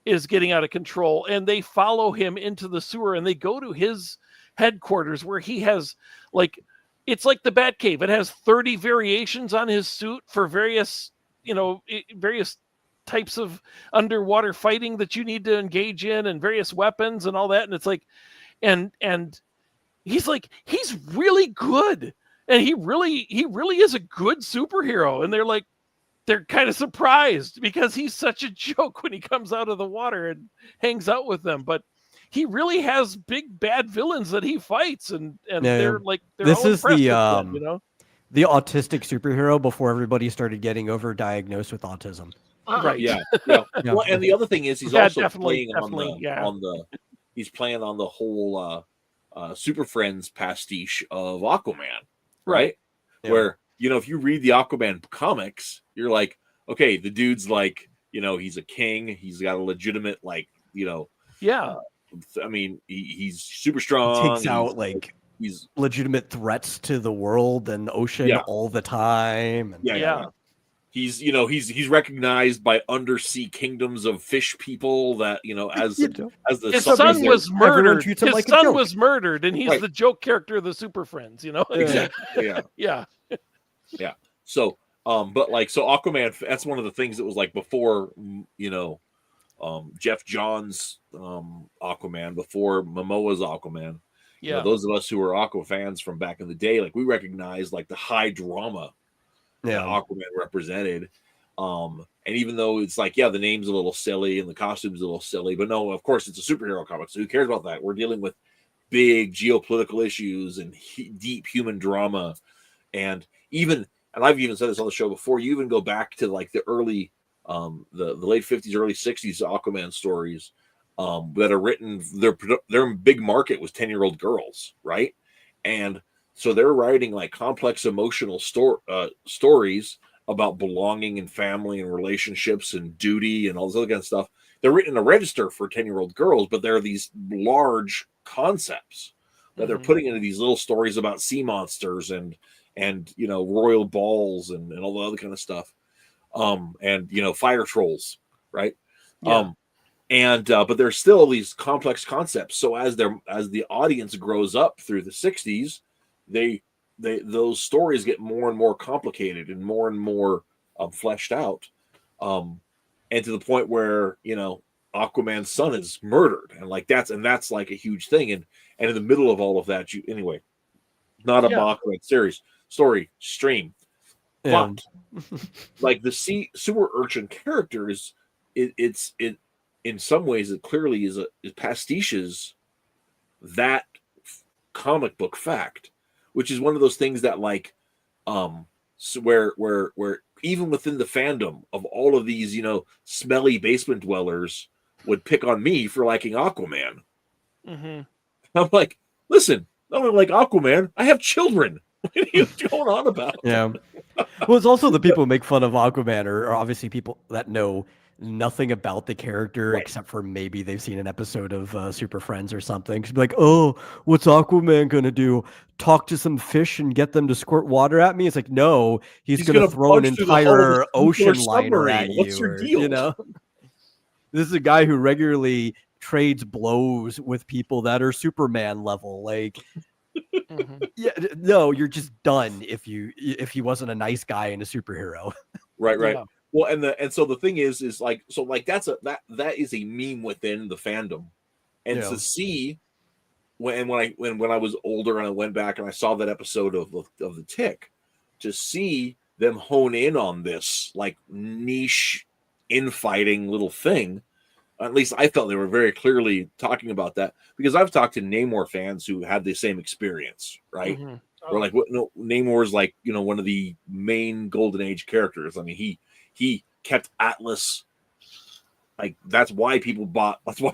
S5: is getting out of control and they follow him into the sewer and they go to his headquarters where he has it's like the Batcave. It has 30 variations on his suit for various types of underwater fighting that you need to engage in and various weapons and all that. And it's like, and he's really good. And he really is a good superhero. And they're kind of surprised because he's such a joke when he comes out of the water and hangs out with them. But he really has big bad villains that he fights, and they're
S1: this
S5: all
S1: is
S5: impressed with him,
S1: the autistic superhero before everybody started getting overdiagnosed with autism.
S5: Right?
S3: Yeah. Well, and the other thing is he's also playing he's playing on the whole Super Friends pastiche of Aquaman, right?
S1: Yeah.
S3: Where if you read the Aquaman comics, you're like, okay, the dude's he's a king, he's got a legitimate
S5: Yeah.
S3: I mean, he's super strong.
S1: Takes out he's legitimate threats to the world and ocean all the time. And,
S3: yeah. He's recognized by undersea kingdoms of fish people that as the
S5: his son was murdered. His
S1: like
S5: son was murdered, and he's the joke character of the Super Friends.
S3: Exactly. Yeah. Yeah. So, but so Aquaman. That's one of the things that was before Jeff Johns' Aquaman, before Momoa's Aquaman.
S5: Yeah,
S3: those of us who were Aqua fans from back in the day, we recognize the high drama that Aquaman represented. And even though it's the name's a little silly and the costume's a little silly, but no, of course it's a superhero comic, so who cares about that? We're dealing with big geopolitical issues and deep human drama, and I've even said this on the show before. You even go back to the early. The late 50s, early 60s Aquaman stories that are written, their big market was 10-year-old girls, right? And so they're writing complex emotional stories about belonging and family and relationships and duty and all this other kind of stuff. They're written in a register for 10-year-old girls, but they're these large concepts that they're putting into these little stories about sea monsters and royal balls and all the other kind of stuff. And fire trolls, right? But there's still these complex concepts. So as the audience grows up through the 60s, those stories get more and more complicated and more fleshed out, and to the point where Aquaman's son is murdered, and that's a huge thing. And in the middle of all of that, not a Aquaman series story stream. But the sewer urchin character it's in some ways it clearly is pastiches that comic book fact, which is one of those things that where even within the fandom of all of these smelly basement dwellers would pick on me for liking Aquaman. I'm like, listen, I don't like Aquaman, I have children. What are you going on about?
S1: Yeah. Well, it's also the people who make fun of Aquaman are obviously people that know nothing about the character except for maybe they've seen an episode of Super Friends or something. Be like, oh, what's Aquaman gonna do? Talk to some fish and get them to squirt water at me? It's like, no, he's gonna throw an entire ocean liner at you.
S3: What's your deal?
S1: This is a guy who regularly trades blows with people that are Superman level. Yeah, no, you're just done if he wasn't a nice guy and a superhero.
S3: Right. Yeah. Well, and so the thing is that is a meme within the fandom, and to see when I was older and I went back and I saw that episode of the Tick, to see them hone in on this niche infighting little thing. At least I felt they were very clearly talking about that, because I've talked to Namor fans who had the same experience, right? Where Namor's one of the main Golden Age characters. I mean, he kept Atlas. That's why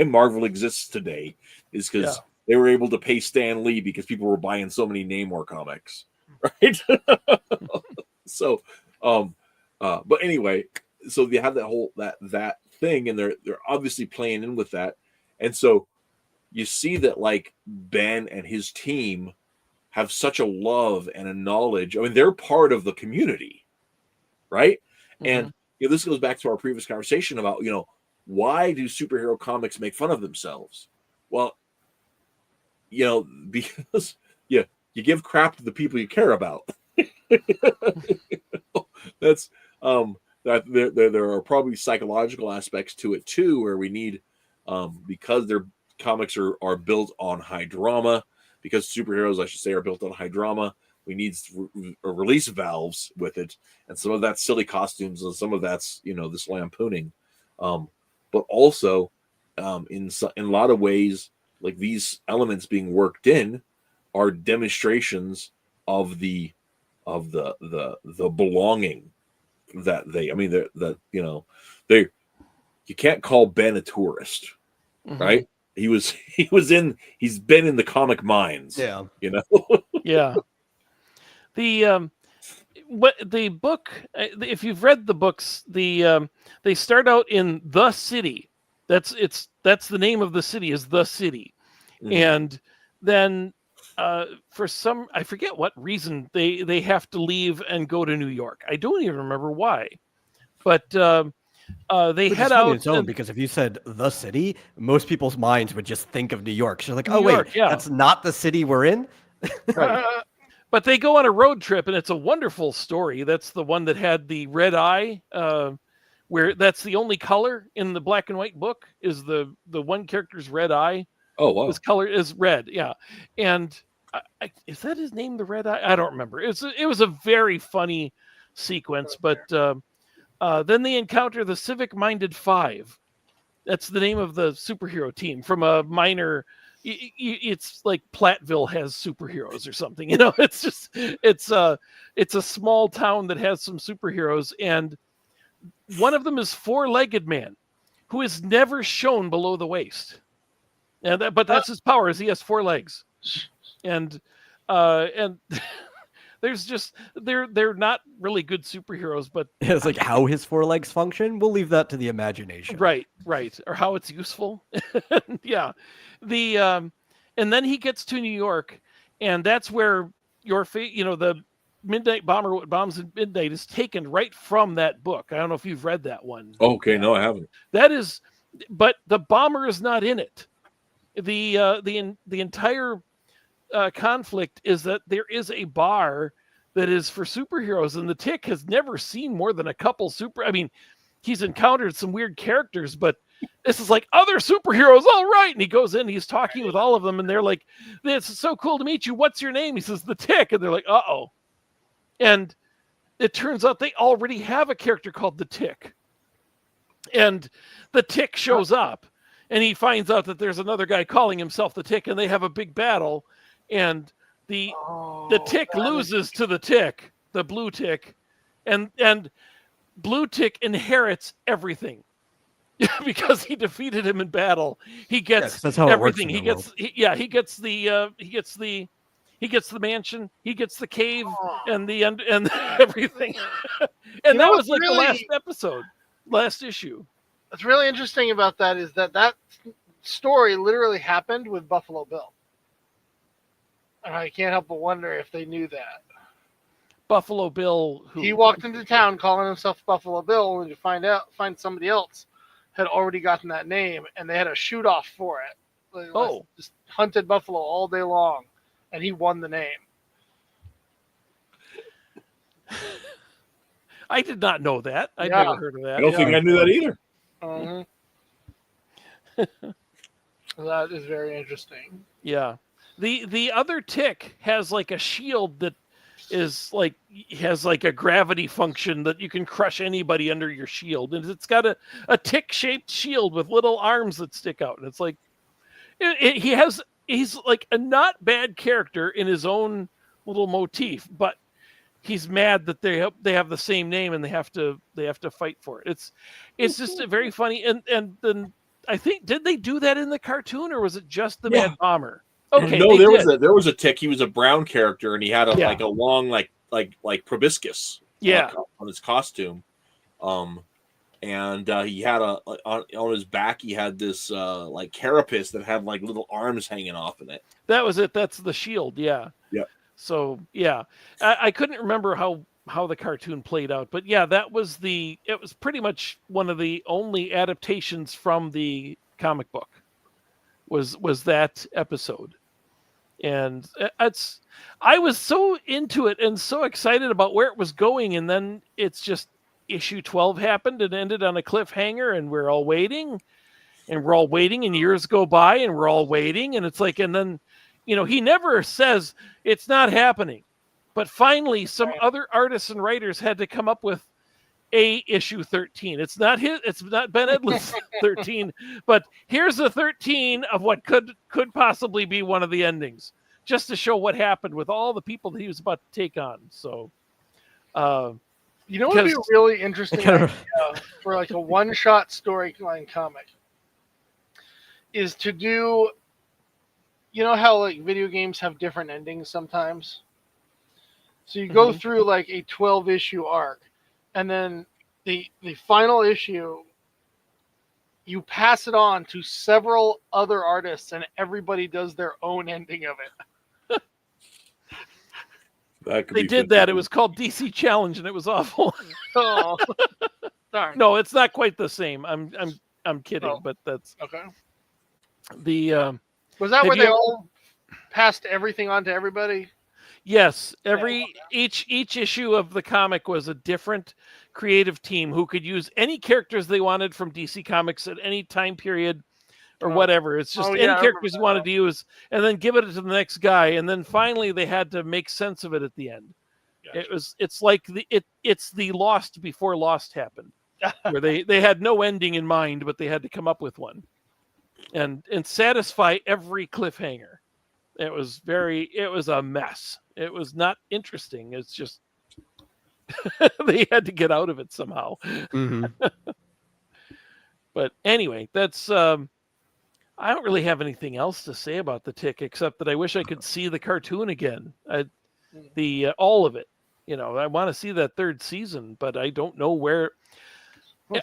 S3: Marvel exists today, is because they were able to pay Stan Lee because people were buying so many Namor comics. right? So, but anyway, so you have that whole that thing, and they're obviously playing in with that, and so you see that like Ben and his team have such a love and a knowledge. I mean, they're part of the community, right? And this goes back to our previous conversation about why do superhero comics make fun of themselves? Well, because you give crap to the people you care about. That's that there are probably psychological aspects to it too, where we need because their comics are built on high drama, because superheroes, I should say, are built on high drama. We need release valves with it, and some of that's silly costumes, and some of that's this lampooning, but also in a lot of ways, like these elements being worked in are demonstrations of the belonging that they. I mean, they you can't call Ben a tourist, right? He's been in the comic mines.
S1: Yeah.
S5: Yeah. The book, if you've read the books, they start out in the city. That's the name of the city, is the city. And then for some, I forget what reason, they have to leave and go to New York. I don't even remember why, but they head out.
S1: Its own, because if you said the city, most people's minds would just think of New York. So like,
S5: New York, yeah.
S1: That's not the city we're in.
S5: Right. But they go on a road trip, and it's a wonderful story. That's the one that had the red eye, where that's the only color in the black and white book, is the one character's red eye.
S3: Oh, wow.
S5: His color is red, yeah. And is that his name, the red eye? I don't remember. It was a very funny sequence, but then they encounter the Civic-Minded Five. That's the name of the superhero team from a minor. It's like Platteville has superheroes or something. It's a small town that has some superheroes, and one of them is Four-Legged Man, who is never shown below the waist. But that's his power, is he has 4 legs, and there's just they're not really good superheroes, but
S1: It's like how his 4 legs function. We'll leave that to the imagination.
S5: Right, or how it's useful. Yeah, and then he gets to New York, and that's where the Midnight Bomber, What Bombs at Midnight, is taken right from that book. I don't know if you've read that one.
S3: Okay, no, I haven't.
S5: That is, but the bomber is not in it. The entire conflict is that there is a bar that is for superheroes, and the Tick has never seen more than a couple he's encountered some weird characters, but this is like other superheroes, all right. And he goes in, he's talking with all of them, and they're like, "It's so cool to meet you. What's your name?" He says, "The Tick," and they're like, "Uh-oh." And it turns out they already have a character called the Tick, and the Tick shows up. And he finds out that there's another guy calling himself the Tick, and they have a big battle. And the Tick loses to the Tick, the Blue Tick, and Blue Tick inherits everything because he defeated him in battle. He gets
S1: that's how
S5: everything.
S1: It works
S5: He gets the mansion, he gets the cave, and everything. And that was like the last issue.
S8: What's really interesting about that is that story literally happened with Buffalo Bill. And I can't help but wonder if they knew that.
S5: Buffalo Bill, who?
S8: He walked into town calling himself Buffalo Bill, and to find somebody else had already gotten that name, and they had a shoot off for it. They just hunted buffalo all day long, and he won the name.
S5: I did not know that. I'd never heard of that.
S3: I don't think I knew that either.
S8: That is very interesting.
S5: Yeah. The other Tick has like a shield that is like has like a gravity function that you can crush anybody under your shield, and it's got a Tick-shaped shield with little arms that stick out, and it's like he's like a not bad character in his own little motif, but he's mad that they have the same name and they have to fight for it. It's just very funny, and then I think, did they do that in the cartoon, or was it just the Mad Bomber? Okay,
S3: No,
S5: they
S3: there
S5: did.
S3: was a Tick. He was a brown character, and he had
S5: Yeah.
S3: like a long like proboscis.
S5: Yeah.
S3: On his costume. And he had on his back. He had this like carapace that had like little arms hanging off in it.
S5: That was it. That's the shield. Yeah.
S3: Yeah.
S5: So yeah, I couldn't remember how the cartoon played out, but yeah, it was pretty much one of the only adaptations from the comic book was that episode. And I was so into it and so excited about where it was going, and then it's just issue 12 happened and ended on a cliffhanger, and we're all waiting, and years go by, and we're all waiting, and it's like, and then, he never says it's not happening, but finally some other artists and writers had to come up with a issue 13. It's not Ben Edlund's 13, but here's the 13 of what could possibly be one of the endings, just to show what happened with all the people that he was about to take on. So,
S8: what would be a really interesting idea for like a one-shot storyline comic is to do, how like video games have different endings sometimes. So you go through like a 12-issue arc, and then the final issue, you pass it on to several other artists, and everybody does their own ending of it.
S5: They did that. It was called DC Challenge, and it was awful.
S8: Oh, darn.
S5: No, it's not quite the same. I'm kidding, but that's
S8: okay.
S5: The
S8: was that where they all passed everything on to everybody?
S5: Yes, each issue of the comic was a different creative team who could use any characters they wanted from DC Comics at any time period or whatever. It's just any characters you wanted to use, and then give it to the next guy, and then finally they had to make sense of it at the end. Gotcha. It's like it's the Lost before Lost happened, where they had no ending in mind, but they had to come up with one, and satisfy every cliffhanger. It was a mess. It was not interesting. It's just they had to get out of it somehow. Mm-hmm. But anyway, that's I don't really have anything else to say about the Tick, except that I wish I could see the cartoon again. All of it. I want to see that third season, but I don't know where.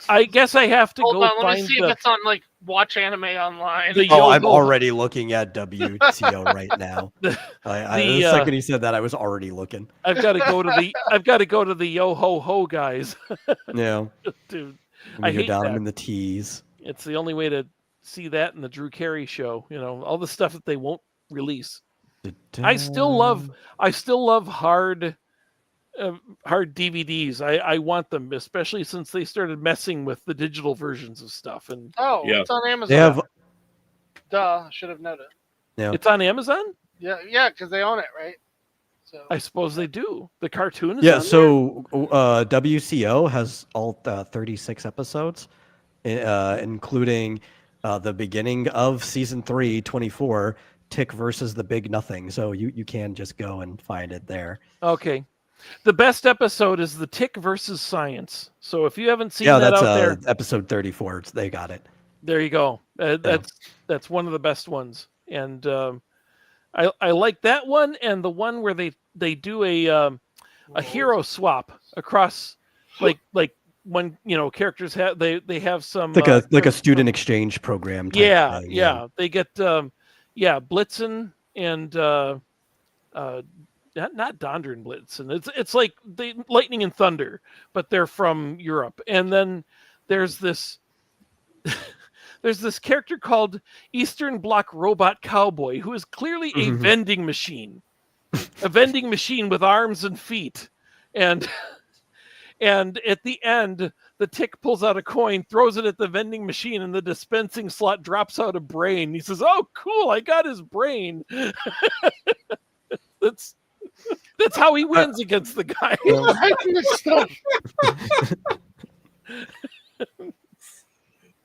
S5: I guess I have to go
S8: on,
S5: find.
S8: Let me see if it's on like Watch Anime Online.
S1: I'm already looking at WTO right now. The second he said that, I was already looking.
S5: I've got to go to the Yo Ho Ho guys.
S1: Yeah,
S5: dude,
S1: I hate down them in the T's.
S5: It's the only way to see that in the Drew Carey show. All the stuff that they won't release. I still love hard DVDs. I want them, especially since they started messing with the digital versions of stuff. And
S8: it's on Amazon.
S1: They have.
S8: Duh, should have known it.
S1: Yeah.
S5: It's on Amazon?
S8: Yeah, because they own it, right? So
S5: I suppose they do. The cartoon is
S1: on
S5: so
S1: WCO has all 36 episodes, including the beginning of season 3, 24, Tick versus the Big Nothing. So you can just go and find it there.
S5: Okay. The best episode is the Tick versus Science. So if you haven't seen that out there,
S1: episode 34. They got it.
S5: There you go. That's one of the best ones, and I like that one, and the one where they do a hero swap across, like when characters have they have some
S1: like a student exchange program.
S5: Yeah, thing, they get Blitzen and. Not Donder and Blitzen. It's like the Lightning and Thunder, but they're from Europe. And then there's this character called Eastern Bloc Robot Cowboy, who is clearly a vending machine, with arms and feet. And at the end, the Tick pulls out a coin, throws it at the vending machine, and the dispensing slot drops out a brain. He says, "Oh, cool! I got his brain." That's how he wins against the guy.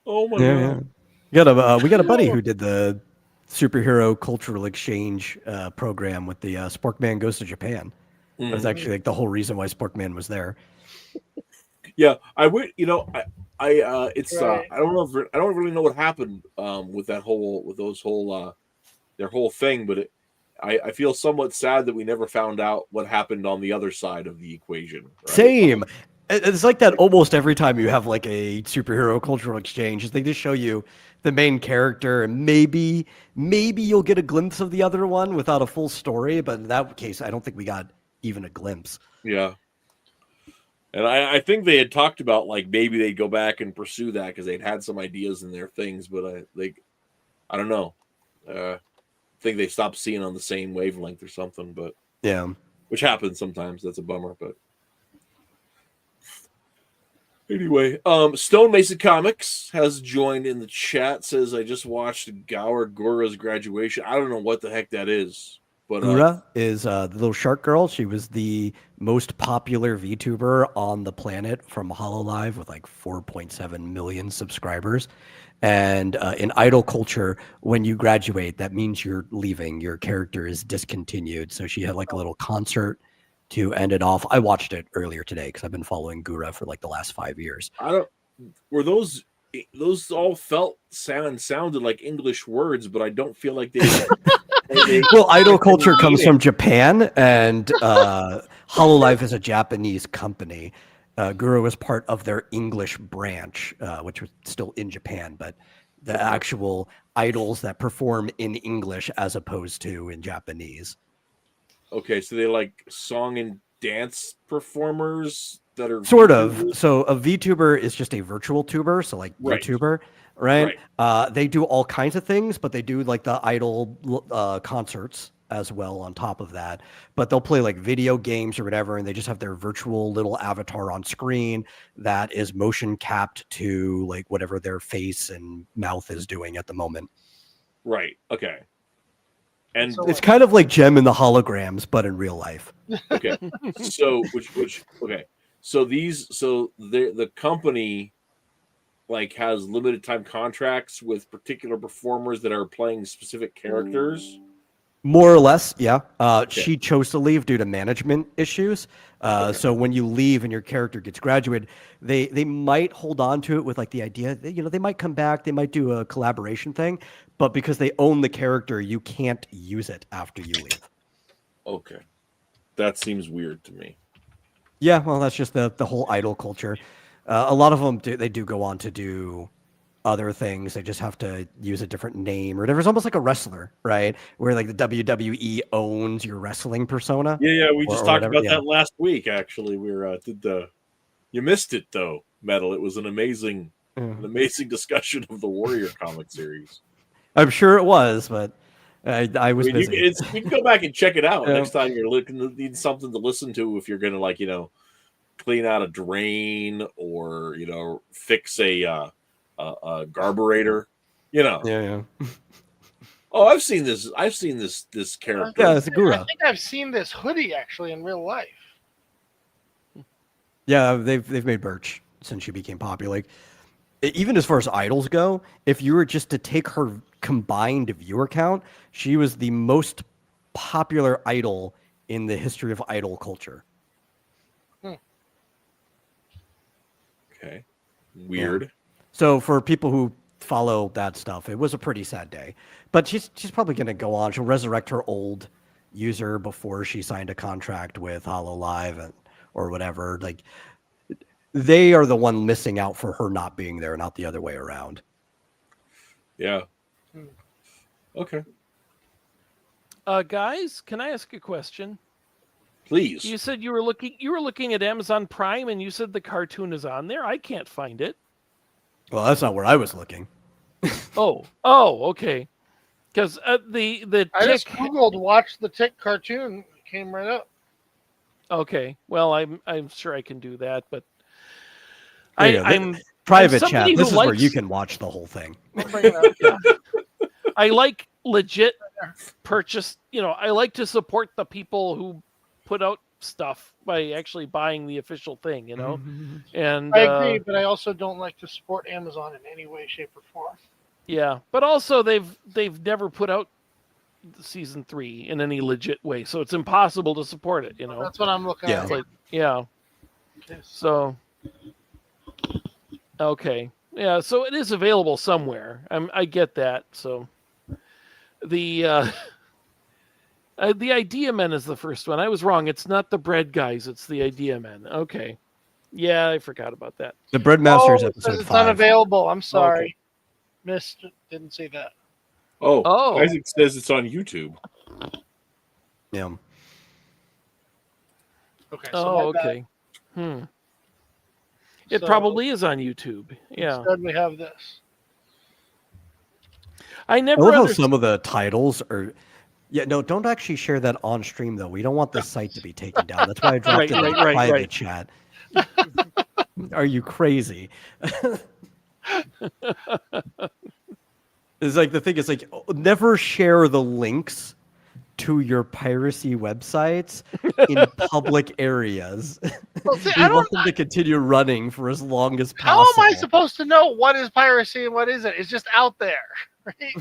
S5: Oh my god!
S1: We got a buddy who did the superhero cultural exchange program with the Sporkman Goes to Japan. That was actually like the whole reason why Sporkman was there.
S3: Yeah, I would. It's right. I don't really know what happened with those whole their whole thing. But I feel somewhat sad that we never found out what happened on the other side of the equation. Right?
S1: Same. It's like that almost every time you have like a superhero cultural exchange. Is they just show you the main character, and maybe you'll get a glimpse of the other one without a full story. But in that case, I don't think we got even a glimpse.
S3: Yeah. And I think they had talked about like maybe they'd go back and pursue that because they'd had some ideas in their things, but I don't know. I think they stopped seeing on the same wavelength or something, but
S1: Yeah.
S3: which happens sometimes. That's a bummer, but anyway, Stone Mason Comics has joined in the chat. Says I just watched Gura's graduation. I don't know what the heck that is, but
S1: Gura is the little shark girl. She was the most popular VTuber on the planet from HoloLive with like 4.7 million subscribers. And in idol culture, when you graduate, that means you're leaving. Your character is discontinued. So she had like a little concert to end it off. I watched it earlier today because I've been following Gura for like the last 5 years.
S3: Were those all sounded like English words, but I don't feel like they.
S1: Well, idol culture comes from Japan, and HoloLive is a Japanese company. Guru was part of their English branch, which was still in Japan, but the actual idols that perform in English as opposed to in Japanese.
S3: Okay, so they like song and dance performers that are
S1: Sort of. So a VTuber is just a virtual tuber, so like
S3: Right.
S1: YouTuber, right? They do all kinds of things, but they do like the idol concerts as well on top of that. But they'll play like video games or whatever, and they just have their virtual little avatar on screen that is motion capped to like whatever their face and mouth is doing at the moment.
S3: Right. Okay. And
S1: It's kind of like Gem in the holograms, but in real life.
S3: okay, so okay, so the company like has limited time contracts with particular performers that are playing specific characters.
S1: More or less, yeah.
S3: Okay.
S1: She chose to leave due to management issues. So when you leave and your character gets graduated, they might hold on to it with like the idea that, they might come back, they might do a collaboration thing, but because they own the character, you can't use it after you leave.
S3: Okay, that seems weird to me.
S1: Yeah, well, that's just the whole idol culture. A lot of them they do go on to do other things. They just have to use a different name or whatever. It's almost like a wrestler, right? Where like the WWE owns your wrestling persona.
S3: Yeah, we just talked
S1: whatever,
S3: about that last week. Actually, you missed it though, Metal. It was an amazing discussion of the Warrior comic series.
S1: I'm sure it was, but I was busy.
S3: You can go back and check it out next time you're need something to listen to if you're going to clean out a drain or fix a garburator.
S1: Yeah.
S3: Oh, I've seen this character.
S1: Yeah, it's a Gura.
S8: I think I've seen this hoodie actually in real life.
S1: Yeah, they've made Birch since she became popular. Like, even as far as idols go, if you were just to take her combined viewer count, she was the most popular idol in the history of idol culture.
S3: Okay. Weird.
S1: Yeah. So for people who follow that stuff, it was a pretty sad day. But she's probably going to go on. She'll resurrect her old user before she signed a contract with HoloLive or whatever. Like, they are the one missing out for her not being there, not the other way around.
S3: Yeah. Okay.
S5: Guys, can I ask a question?
S3: Please.
S5: You said you were looking at Amazon Prime, and you said the cartoon is on there. I can't find it.
S1: Well, that's not where I was looking.
S5: Oh, okay. Because
S8: I just
S5: Tick.
S8: googled "watch the Tick" cartoon. It came right up.
S5: Okay, well, I'm sure I can do that, but
S1: I'm private chat.
S5: somebody
S1: This
S5: who
S1: is where
S5: likes-
S1: you can watch the whole thing.
S8: I'll bring it up.
S5: I like legit purchase. I like to support the people who put out stuff by actually buying the official thing. And
S8: I agree, but I also don't like to support Amazon in any way, shape, or form.
S5: yeah, but also they've never put out season 3 in any legit way, so it's impossible to support it.
S8: That's what I'm looking
S1: Yeah.
S8: at.
S5: It's like, yeah. So, okay. Yeah, so it is available somewhere. I get that. So, the Idea Men is the first one. I was wrong. It's not the Bread Guys. It's the Idea Men. Okay. Yeah, I forgot about that.
S1: The Breadmasters
S8: it says
S1: episode
S8: it's
S1: 5.
S8: unavailable. I'm sorry.
S5: Okay.
S8: Missed. Didn't see that.
S3: Oh, Isaac says it's on YouTube.
S1: Yeah.
S8: Okay.
S5: Oh,
S8: my bad.
S5: okay. It
S8: So,
S5: probably is on YouTube. Yeah.
S8: Instead, we have this.
S5: I
S1: I
S5: never
S1: love how
S5: understood.
S1: some of the titles are. Yeah, no, don't actually share that on stream though. We don't want this site to be taken down. That's why I dropped it in the private chat. Are you crazy? It's like the thing is like never share the links to your piracy websites in public areas.
S8: Well, see,
S1: We
S8: I
S1: want
S8: don't.
S1: them to continue running for as long as
S8: How
S1: possible.
S8: am I supposed to know what is piracy and what isn't? It's just out there. Right?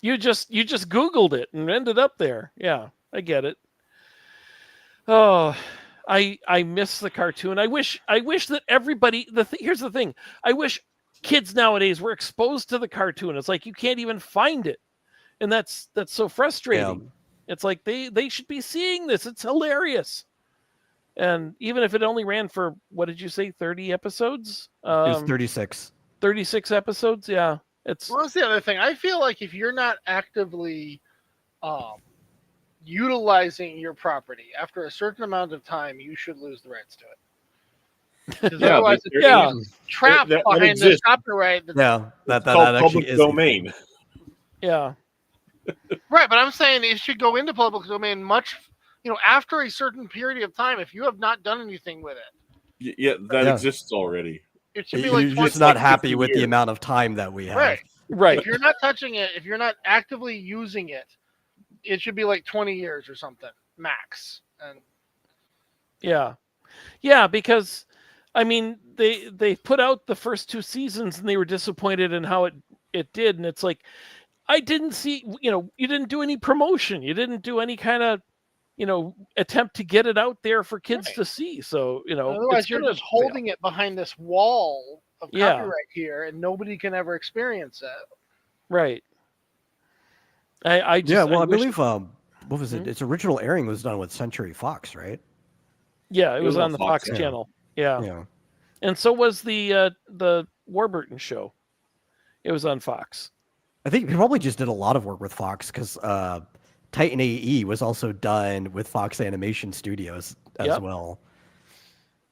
S5: You just Googled it and ended up there. Yeah, I get it. Oh, I miss the cartoon. I wish that everybody. Here's the thing. I wish kids nowadays were exposed to the cartoon. It's like you can't even find it, and that's so frustrating. It's like they should be seeing this. It's hilarious. And even if it only ran for, what did you say, 30 episodes?
S1: It was 36.
S5: 36 episodes. Yeah, it's
S8: Well, that's the other thing. I feel like if you're not actively utilizing your property after a certain amount of time, you should lose the rights to it. Because
S3: Yeah,
S8: otherwise,
S3: but
S8: it's
S5: yeah.
S8: trapped
S3: that
S8: behind this
S3: exists.
S8: copyright. That's,
S1: Yeah, that
S3: It's called
S1: actually
S3: public
S1: is
S3: domain.
S5: yeah.
S8: Right, but I'm saying it should go into public domain much, after a certain period of time. If you have not done anything with it,
S3: Yeah, that
S1: Yeah.
S3: exists already.
S8: it should be
S1: You're
S8: like
S1: just
S8: 20
S1: not
S3: like
S1: happy
S3: 50
S1: with the
S3: years.
S1: amount of time that we have.
S8: Right.
S5: Right.
S8: If you're not touching it, if you're not actively using it, it should be like 20 years or something max. And
S5: Yeah. Yeah, because I mean they put out the first 2 seasons and they were disappointed in how it did, and it's like I didn't see, you didn't do any promotion. You didn't do any kind of, attempt to get it out there for kids
S8: Right.
S5: to see. So,
S8: otherwise,
S5: it's
S8: you're
S5: gonna
S8: just holding it behind this wall of
S5: Yeah.
S8: copyright here, and nobody can ever experience it.
S5: right. I just,
S1: Yeah, well, I
S5: wish-
S1: believe what was it?
S5: Mhm.
S1: Its original airing was done with Century Fox, right?
S5: yeah, it
S3: It
S5: was
S3: was
S5: on
S3: on
S5: the
S3: Fox,
S5: Fox
S1: yeah.
S5: channel. Yeah.
S1: Yeah.
S5: And so was the Warburton show. It was on Fox.
S1: I think he probably just did a lot of work with Fox because Titan AE was also done with Fox Animation Studios as
S5: Yep.
S1: well.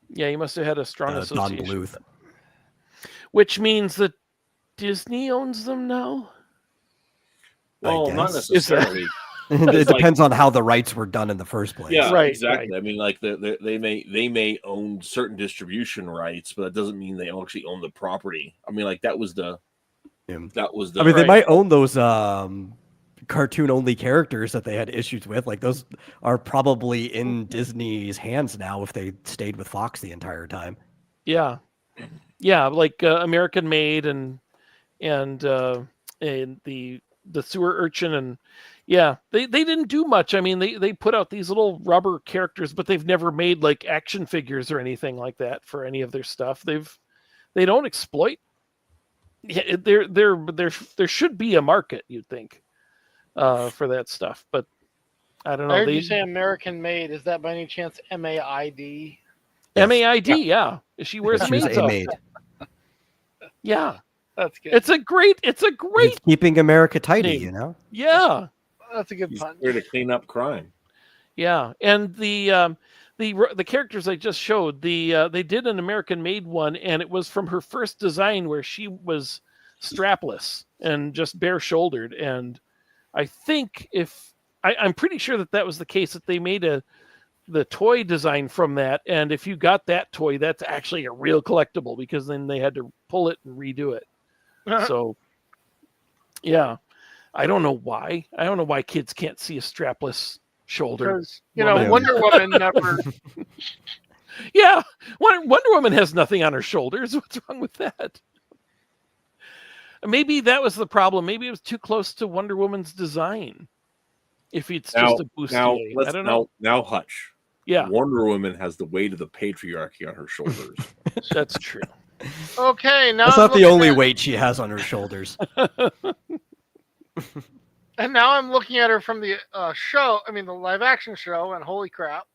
S5: Yeah, he must have had a strong
S1: Don
S5: association.
S1: Bluth.
S5: Which means that Disney owns them now?
S3: Well, not
S1: guess.
S3: necessarily.
S1: It
S3: It's like-
S1: depends on how the rights were done in the first place.
S3: Yeah,
S5: Right,
S3: exactly. I mean, like they may own certain distribution rights, but that doesn't mean they actually own the property. I mean, like that was the.
S1: Yeah.
S3: I
S1: I mean, they
S5: Right.
S1: might own those cartoon-only characters that they had issues with. Like those are probably in Disney's hands now if they stayed with Fox the entire time.
S5: Yeah. Yeah, like American Made and the sewer urchin, and yeah, they didn't do much. I mean, they put out these little rubber characters, but they've never made like action figures or anything like that for any of their stuff. They don't exploit. Yeah, there should be a market, you'd think, for that stuff, but I don't know.
S8: I heard you say American Made. Is that by any chance MAID?
S5: MAID, yeah. She wears
S1: She was
S5: maids
S1: a
S5: out.
S1: maid.
S8: Yeah, that's good.
S5: It's a great
S1: It's
S5: –
S1: keeping America tidy,
S5: name.
S1: you know?
S5: yeah.
S8: That's a good
S3: He's
S8: pun.
S3: there to clean up crime.
S5: Yeah, and the characters I just showed, they did an American Made one, and it was from her first design where she was strapless and just bare shouldered. And I think I'm pretty sure that was the case, that they made the toy design from that, and if you got that toy, that's actually a real collectible because then they had to pull it and redo it. So, yeah. I don't know why. I don't know why kids can't see a strapless shoulder.
S8: Because
S5: Woman.
S8: Wonder Woman never.
S5: Yeah, Wonder Woman has nothing on her shoulders. What's wrong with that? Maybe that was the problem. Maybe it was too close to Wonder Woman's design. If it's just a bustier. I don't know.
S3: Now, Hutch.
S5: Yeah,
S3: Wonder Woman has the weight of the patriarchy on her shoulders.
S5: that's true.
S8: Okay, now
S1: That's
S8: I'm
S1: not the
S8: looking
S1: only
S8: at-
S1: weight she has on her shoulders.
S8: And now I'm looking at her from the show. I mean, the live action show, and holy crap!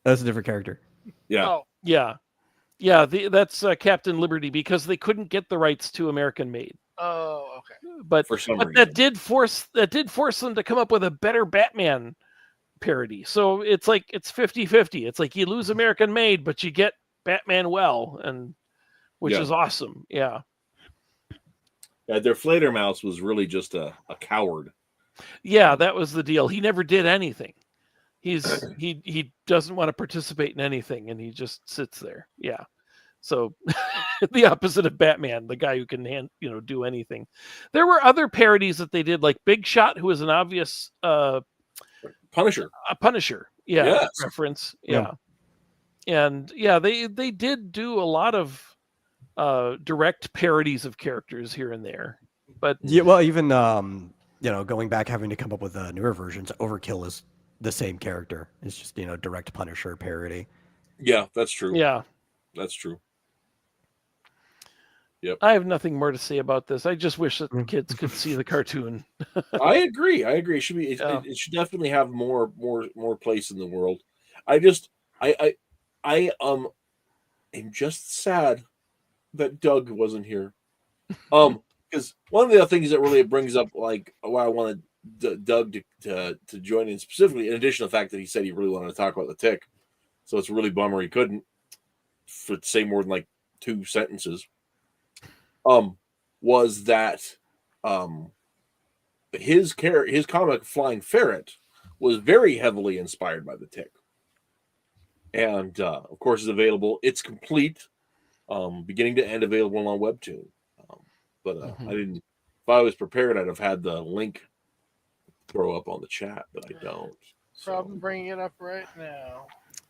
S1: That's a different character.
S3: Yeah.
S8: Oh,
S5: Yeah, that's Captain Liberty because they couldn't get the rights to American Made.
S8: oh, okay.
S5: But
S3: For some
S5: but
S3: reason.
S5: that did force them to come up with a better Batman parody. So it's like it's 50-50. It's like you lose American Made, but you get Batman and which
S3: Yeah.
S5: is awesome. Yeah.
S3: Their Fledermaus was really just a coward.
S5: Yeah, that was the deal. He never did anything. He doesn't want to participate in anything, and he just sits there. Yeah. So the opposite of Batman, the guy who can do anything. There were other parodies that they did, like Big Shot, who was an obvious
S3: Punisher.
S5: a Punisher. Yeah.
S3: Yes.
S5: Reference.
S1: Yeah.
S5: Yeah. And yeah, they did do a lot of direct parodies of characters here and there. But
S1: Yeah, well, even going back, having to come up with newer versions. Overkill is the same character. It's just direct Punisher parody.
S3: Yeah, that's true.
S5: yeah,
S3: That's true.
S5: I have nothing more to say about this. I just wish that the kids could see the cartoon.
S3: I agree. It should be. It should definitely have more place in the world. I am just sad that Doug wasn't here. Because one of the things that really brings up like why I wanted Doug to join in specifically, in addition to the fact that he said he really wanted to talk about the Tick, so it's really bummer he couldn't say more than like 2 sentences. Was that his comic Flying Ferret was very heavily inspired by the Tick, and of course is available. It's complete, beginning to end, available on Webtoon. But I didn't. If I was prepared, I'd have had the link throw up on the chat, but I don't. So.
S8: Problem bringing it up right now.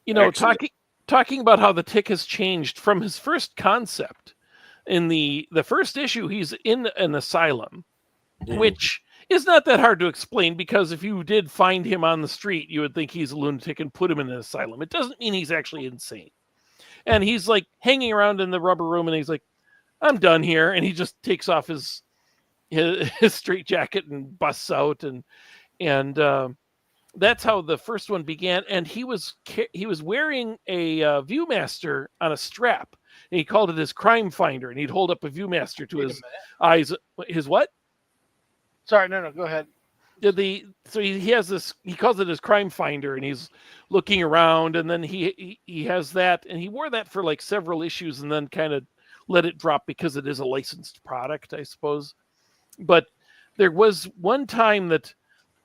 S3: Excellent.
S5: Talking about how the Tick has changed from his first concept. In the first issue, he's in an asylum, which is not that hard to explain because if you did find him on the street, you would think he's a lunatic and put him in an asylum. It doesn't mean he's actually insane. And he's like hanging around in the rubber room, and he's like, "I'm done here," and he just takes off his straight jacket and busts out, and that's how the first one began. And he was wearing a Viewmaster on a strap. And he called it his crime finder, and he'd hold up a Viewmaster to his eyes. His what?
S8: Sorry, no, go ahead.
S5: So he has this. He calls it his crime finder, and he's looking around, and then he has that, and he wore that for like several issues, and then kind of let it drop because it is a licensed product, I suppose. But there was one time that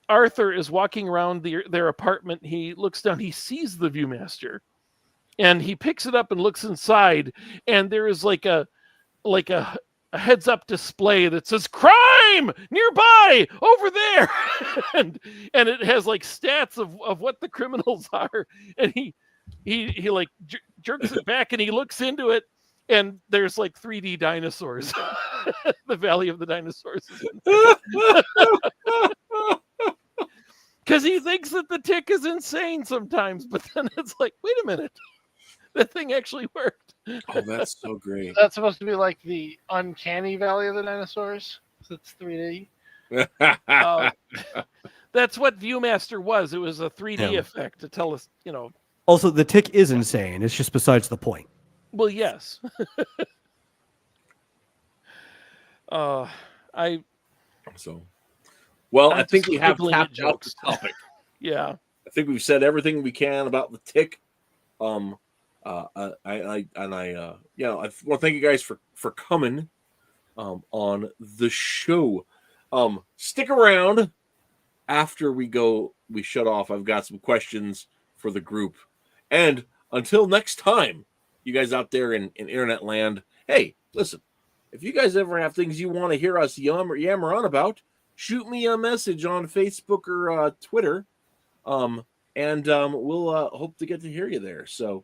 S5: Arthur is walking around their apartment. He looks down. He sees the Viewmaster. And he picks it up and looks inside, and there is like a heads-up display that says "Crime nearby over there," and it has like stats of what the criminals are. And he like jerks it back, and he looks into it, and there's like 3D dinosaurs. The Valley of the Dinosaurs. Because he thinks that the Tick is insane sometimes, but then it's like, wait a minute. That thing actually worked.
S3: Oh, that's so great.
S8: That's supposed to be like the uncanny Valley of the Dinosaurs. It's 3D.
S5: That's what Viewmaster was. It was a 3D effect to tell us,
S1: Also, the Tick is insane. It's just besides the point.
S5: Well, yes. I
S3: think we have
S5: scribbling
S3: tapped out
S5: jokes.
S3: the topic.
S5: Yeah.
S3: I think we've said everything we can about the Tick. I want to thank you guys for coming on the show. Stick around after we shut off. I've got some questions for the group. And until next time, you guys out there in internet land, hey, listen, if you guys ever have things you want to hear us yammer on about, shoot me a message on Facebook or Twitter. And we'll hope to get to hear you there. So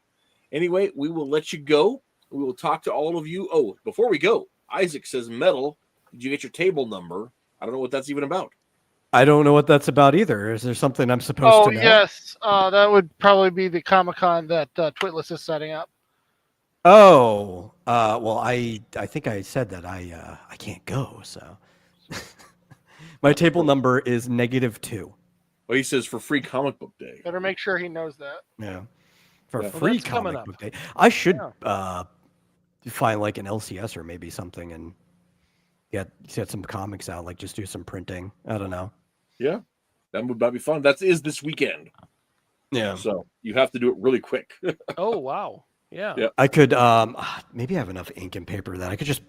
S3: anyway, we will let you go. We will talk to all of you. Oh, before we go, Isaac says, Metal, did you get your table number? I don't know what that's even about.
S1: I don't know what that's about either. Is there something I'm supposed to know?
S8: Yes. That would probably be the Comic-Con that Twitless is setting up.
S1: Oh, well, I think I said that I can't go, so. My table number is -2.
S3: Well, he says for free comic book day.
S8: Better make sure he knows that.
S1: Yeah. For
S3: Yeah. Well,
S1: free
S5: that's coming
S1: comic
S5: up.
S1: book day. I should
S5: Yeah.
S1: find like an LCS or maybe something and get some comics out, like just do some printing. I don't know.
S3: Yeah, that would be fun. That is this weekend.
S1: Yeah.
S3: So you have to do it really quick.
S5: Oh wow. Yeah.
S3: Yeah.
S1: I could maybe I have enough ink and paper that I could just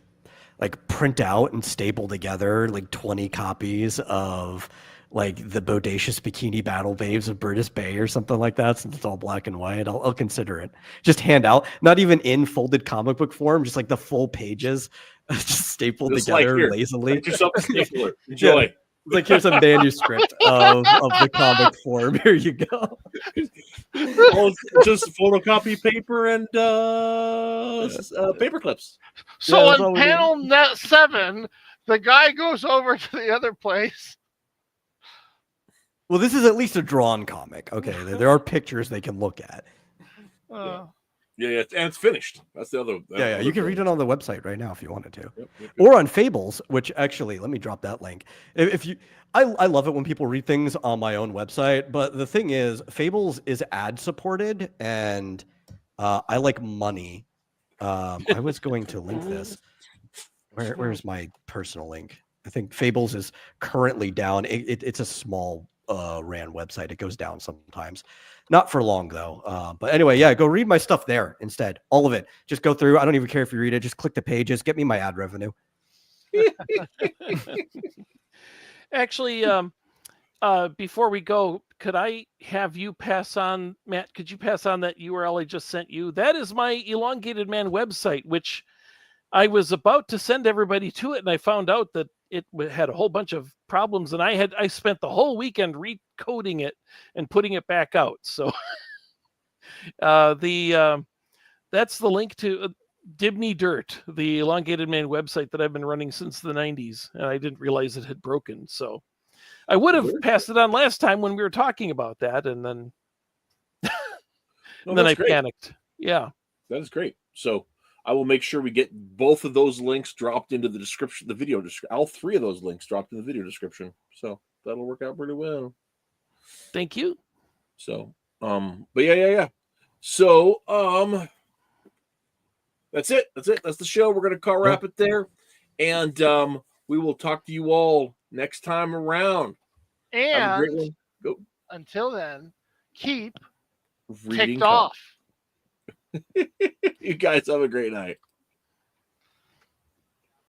S1: like print out and staple together like 20 copies of like the Bodacious Bikini Battle Babes of Brutus Bay or something like that, since it's all black and white. I'll consider it. Just hand out, not even in folded comic book form, just like the full pages, just stapled
S3: Just
S1: together
S3: here,
S1: lazily.
S3: Get yourself a stapler. Enjoy.
S1: Yeah. It's like, here's a manuscript of the comic form. Here you go.
S3: Well, it's just photocopy paper and paper clips.
S8: So
S1: Yeah, that's all
S8: on
S1: we need.
S8: panel net 7, the guy goes over to the other place.
S1: Well, this is at least a drawn comic. Okay, there are pictures they can look at.
S3: Yeah, and it's finished. That's the other.
S1: Yeah, you can read it on the website right now if you wanted to,
S3: Yep.
S1: or on Fables. Which actually, let me drop that link. If you, I love it when people read things on my own website. But the thing is, Fables is ad supported, and I like money. I was going to link this. Where's my personal link? I think Fables is currently down. It's a small ran website. It goes down sometimes. Not for long though. But anyway, yeah, go read my stuff there instead. All of it. Just go through. I don't even care if you read it. Just click the pages. Get me my ad revenue.
S5: Actually, before we go, could I have you pass on, Matt? Could you pass on that URL I just sent you? That is my Elongated Man website, which I was about to send everybody to it, and I found out that it had a whole bunch of problems, and I spent the whole weekend recoding it and putting it back out. So that's the link to Dibney Dirt, the Elongated Man website that I've been running since the 90s, and I didn't realize it had broken. So I would have passed it on last time when we were talking about that, and then I panicked. Yeah,
S3: that is great. So I will make sure we get both of those links dropped into the description, the video description. All three of those links dropped in the video description. So that'll work out pretty well.
S5: Thank you.
S3: So, but yeah. So, that's it. That's the show. We're gonna wrap it there, and we will talk to you all next time around.
S8: And
S3: have a great one. Go.
S8: Until then, keep
S3: Reading
S8: ticked off.
S3: You guys have a great night.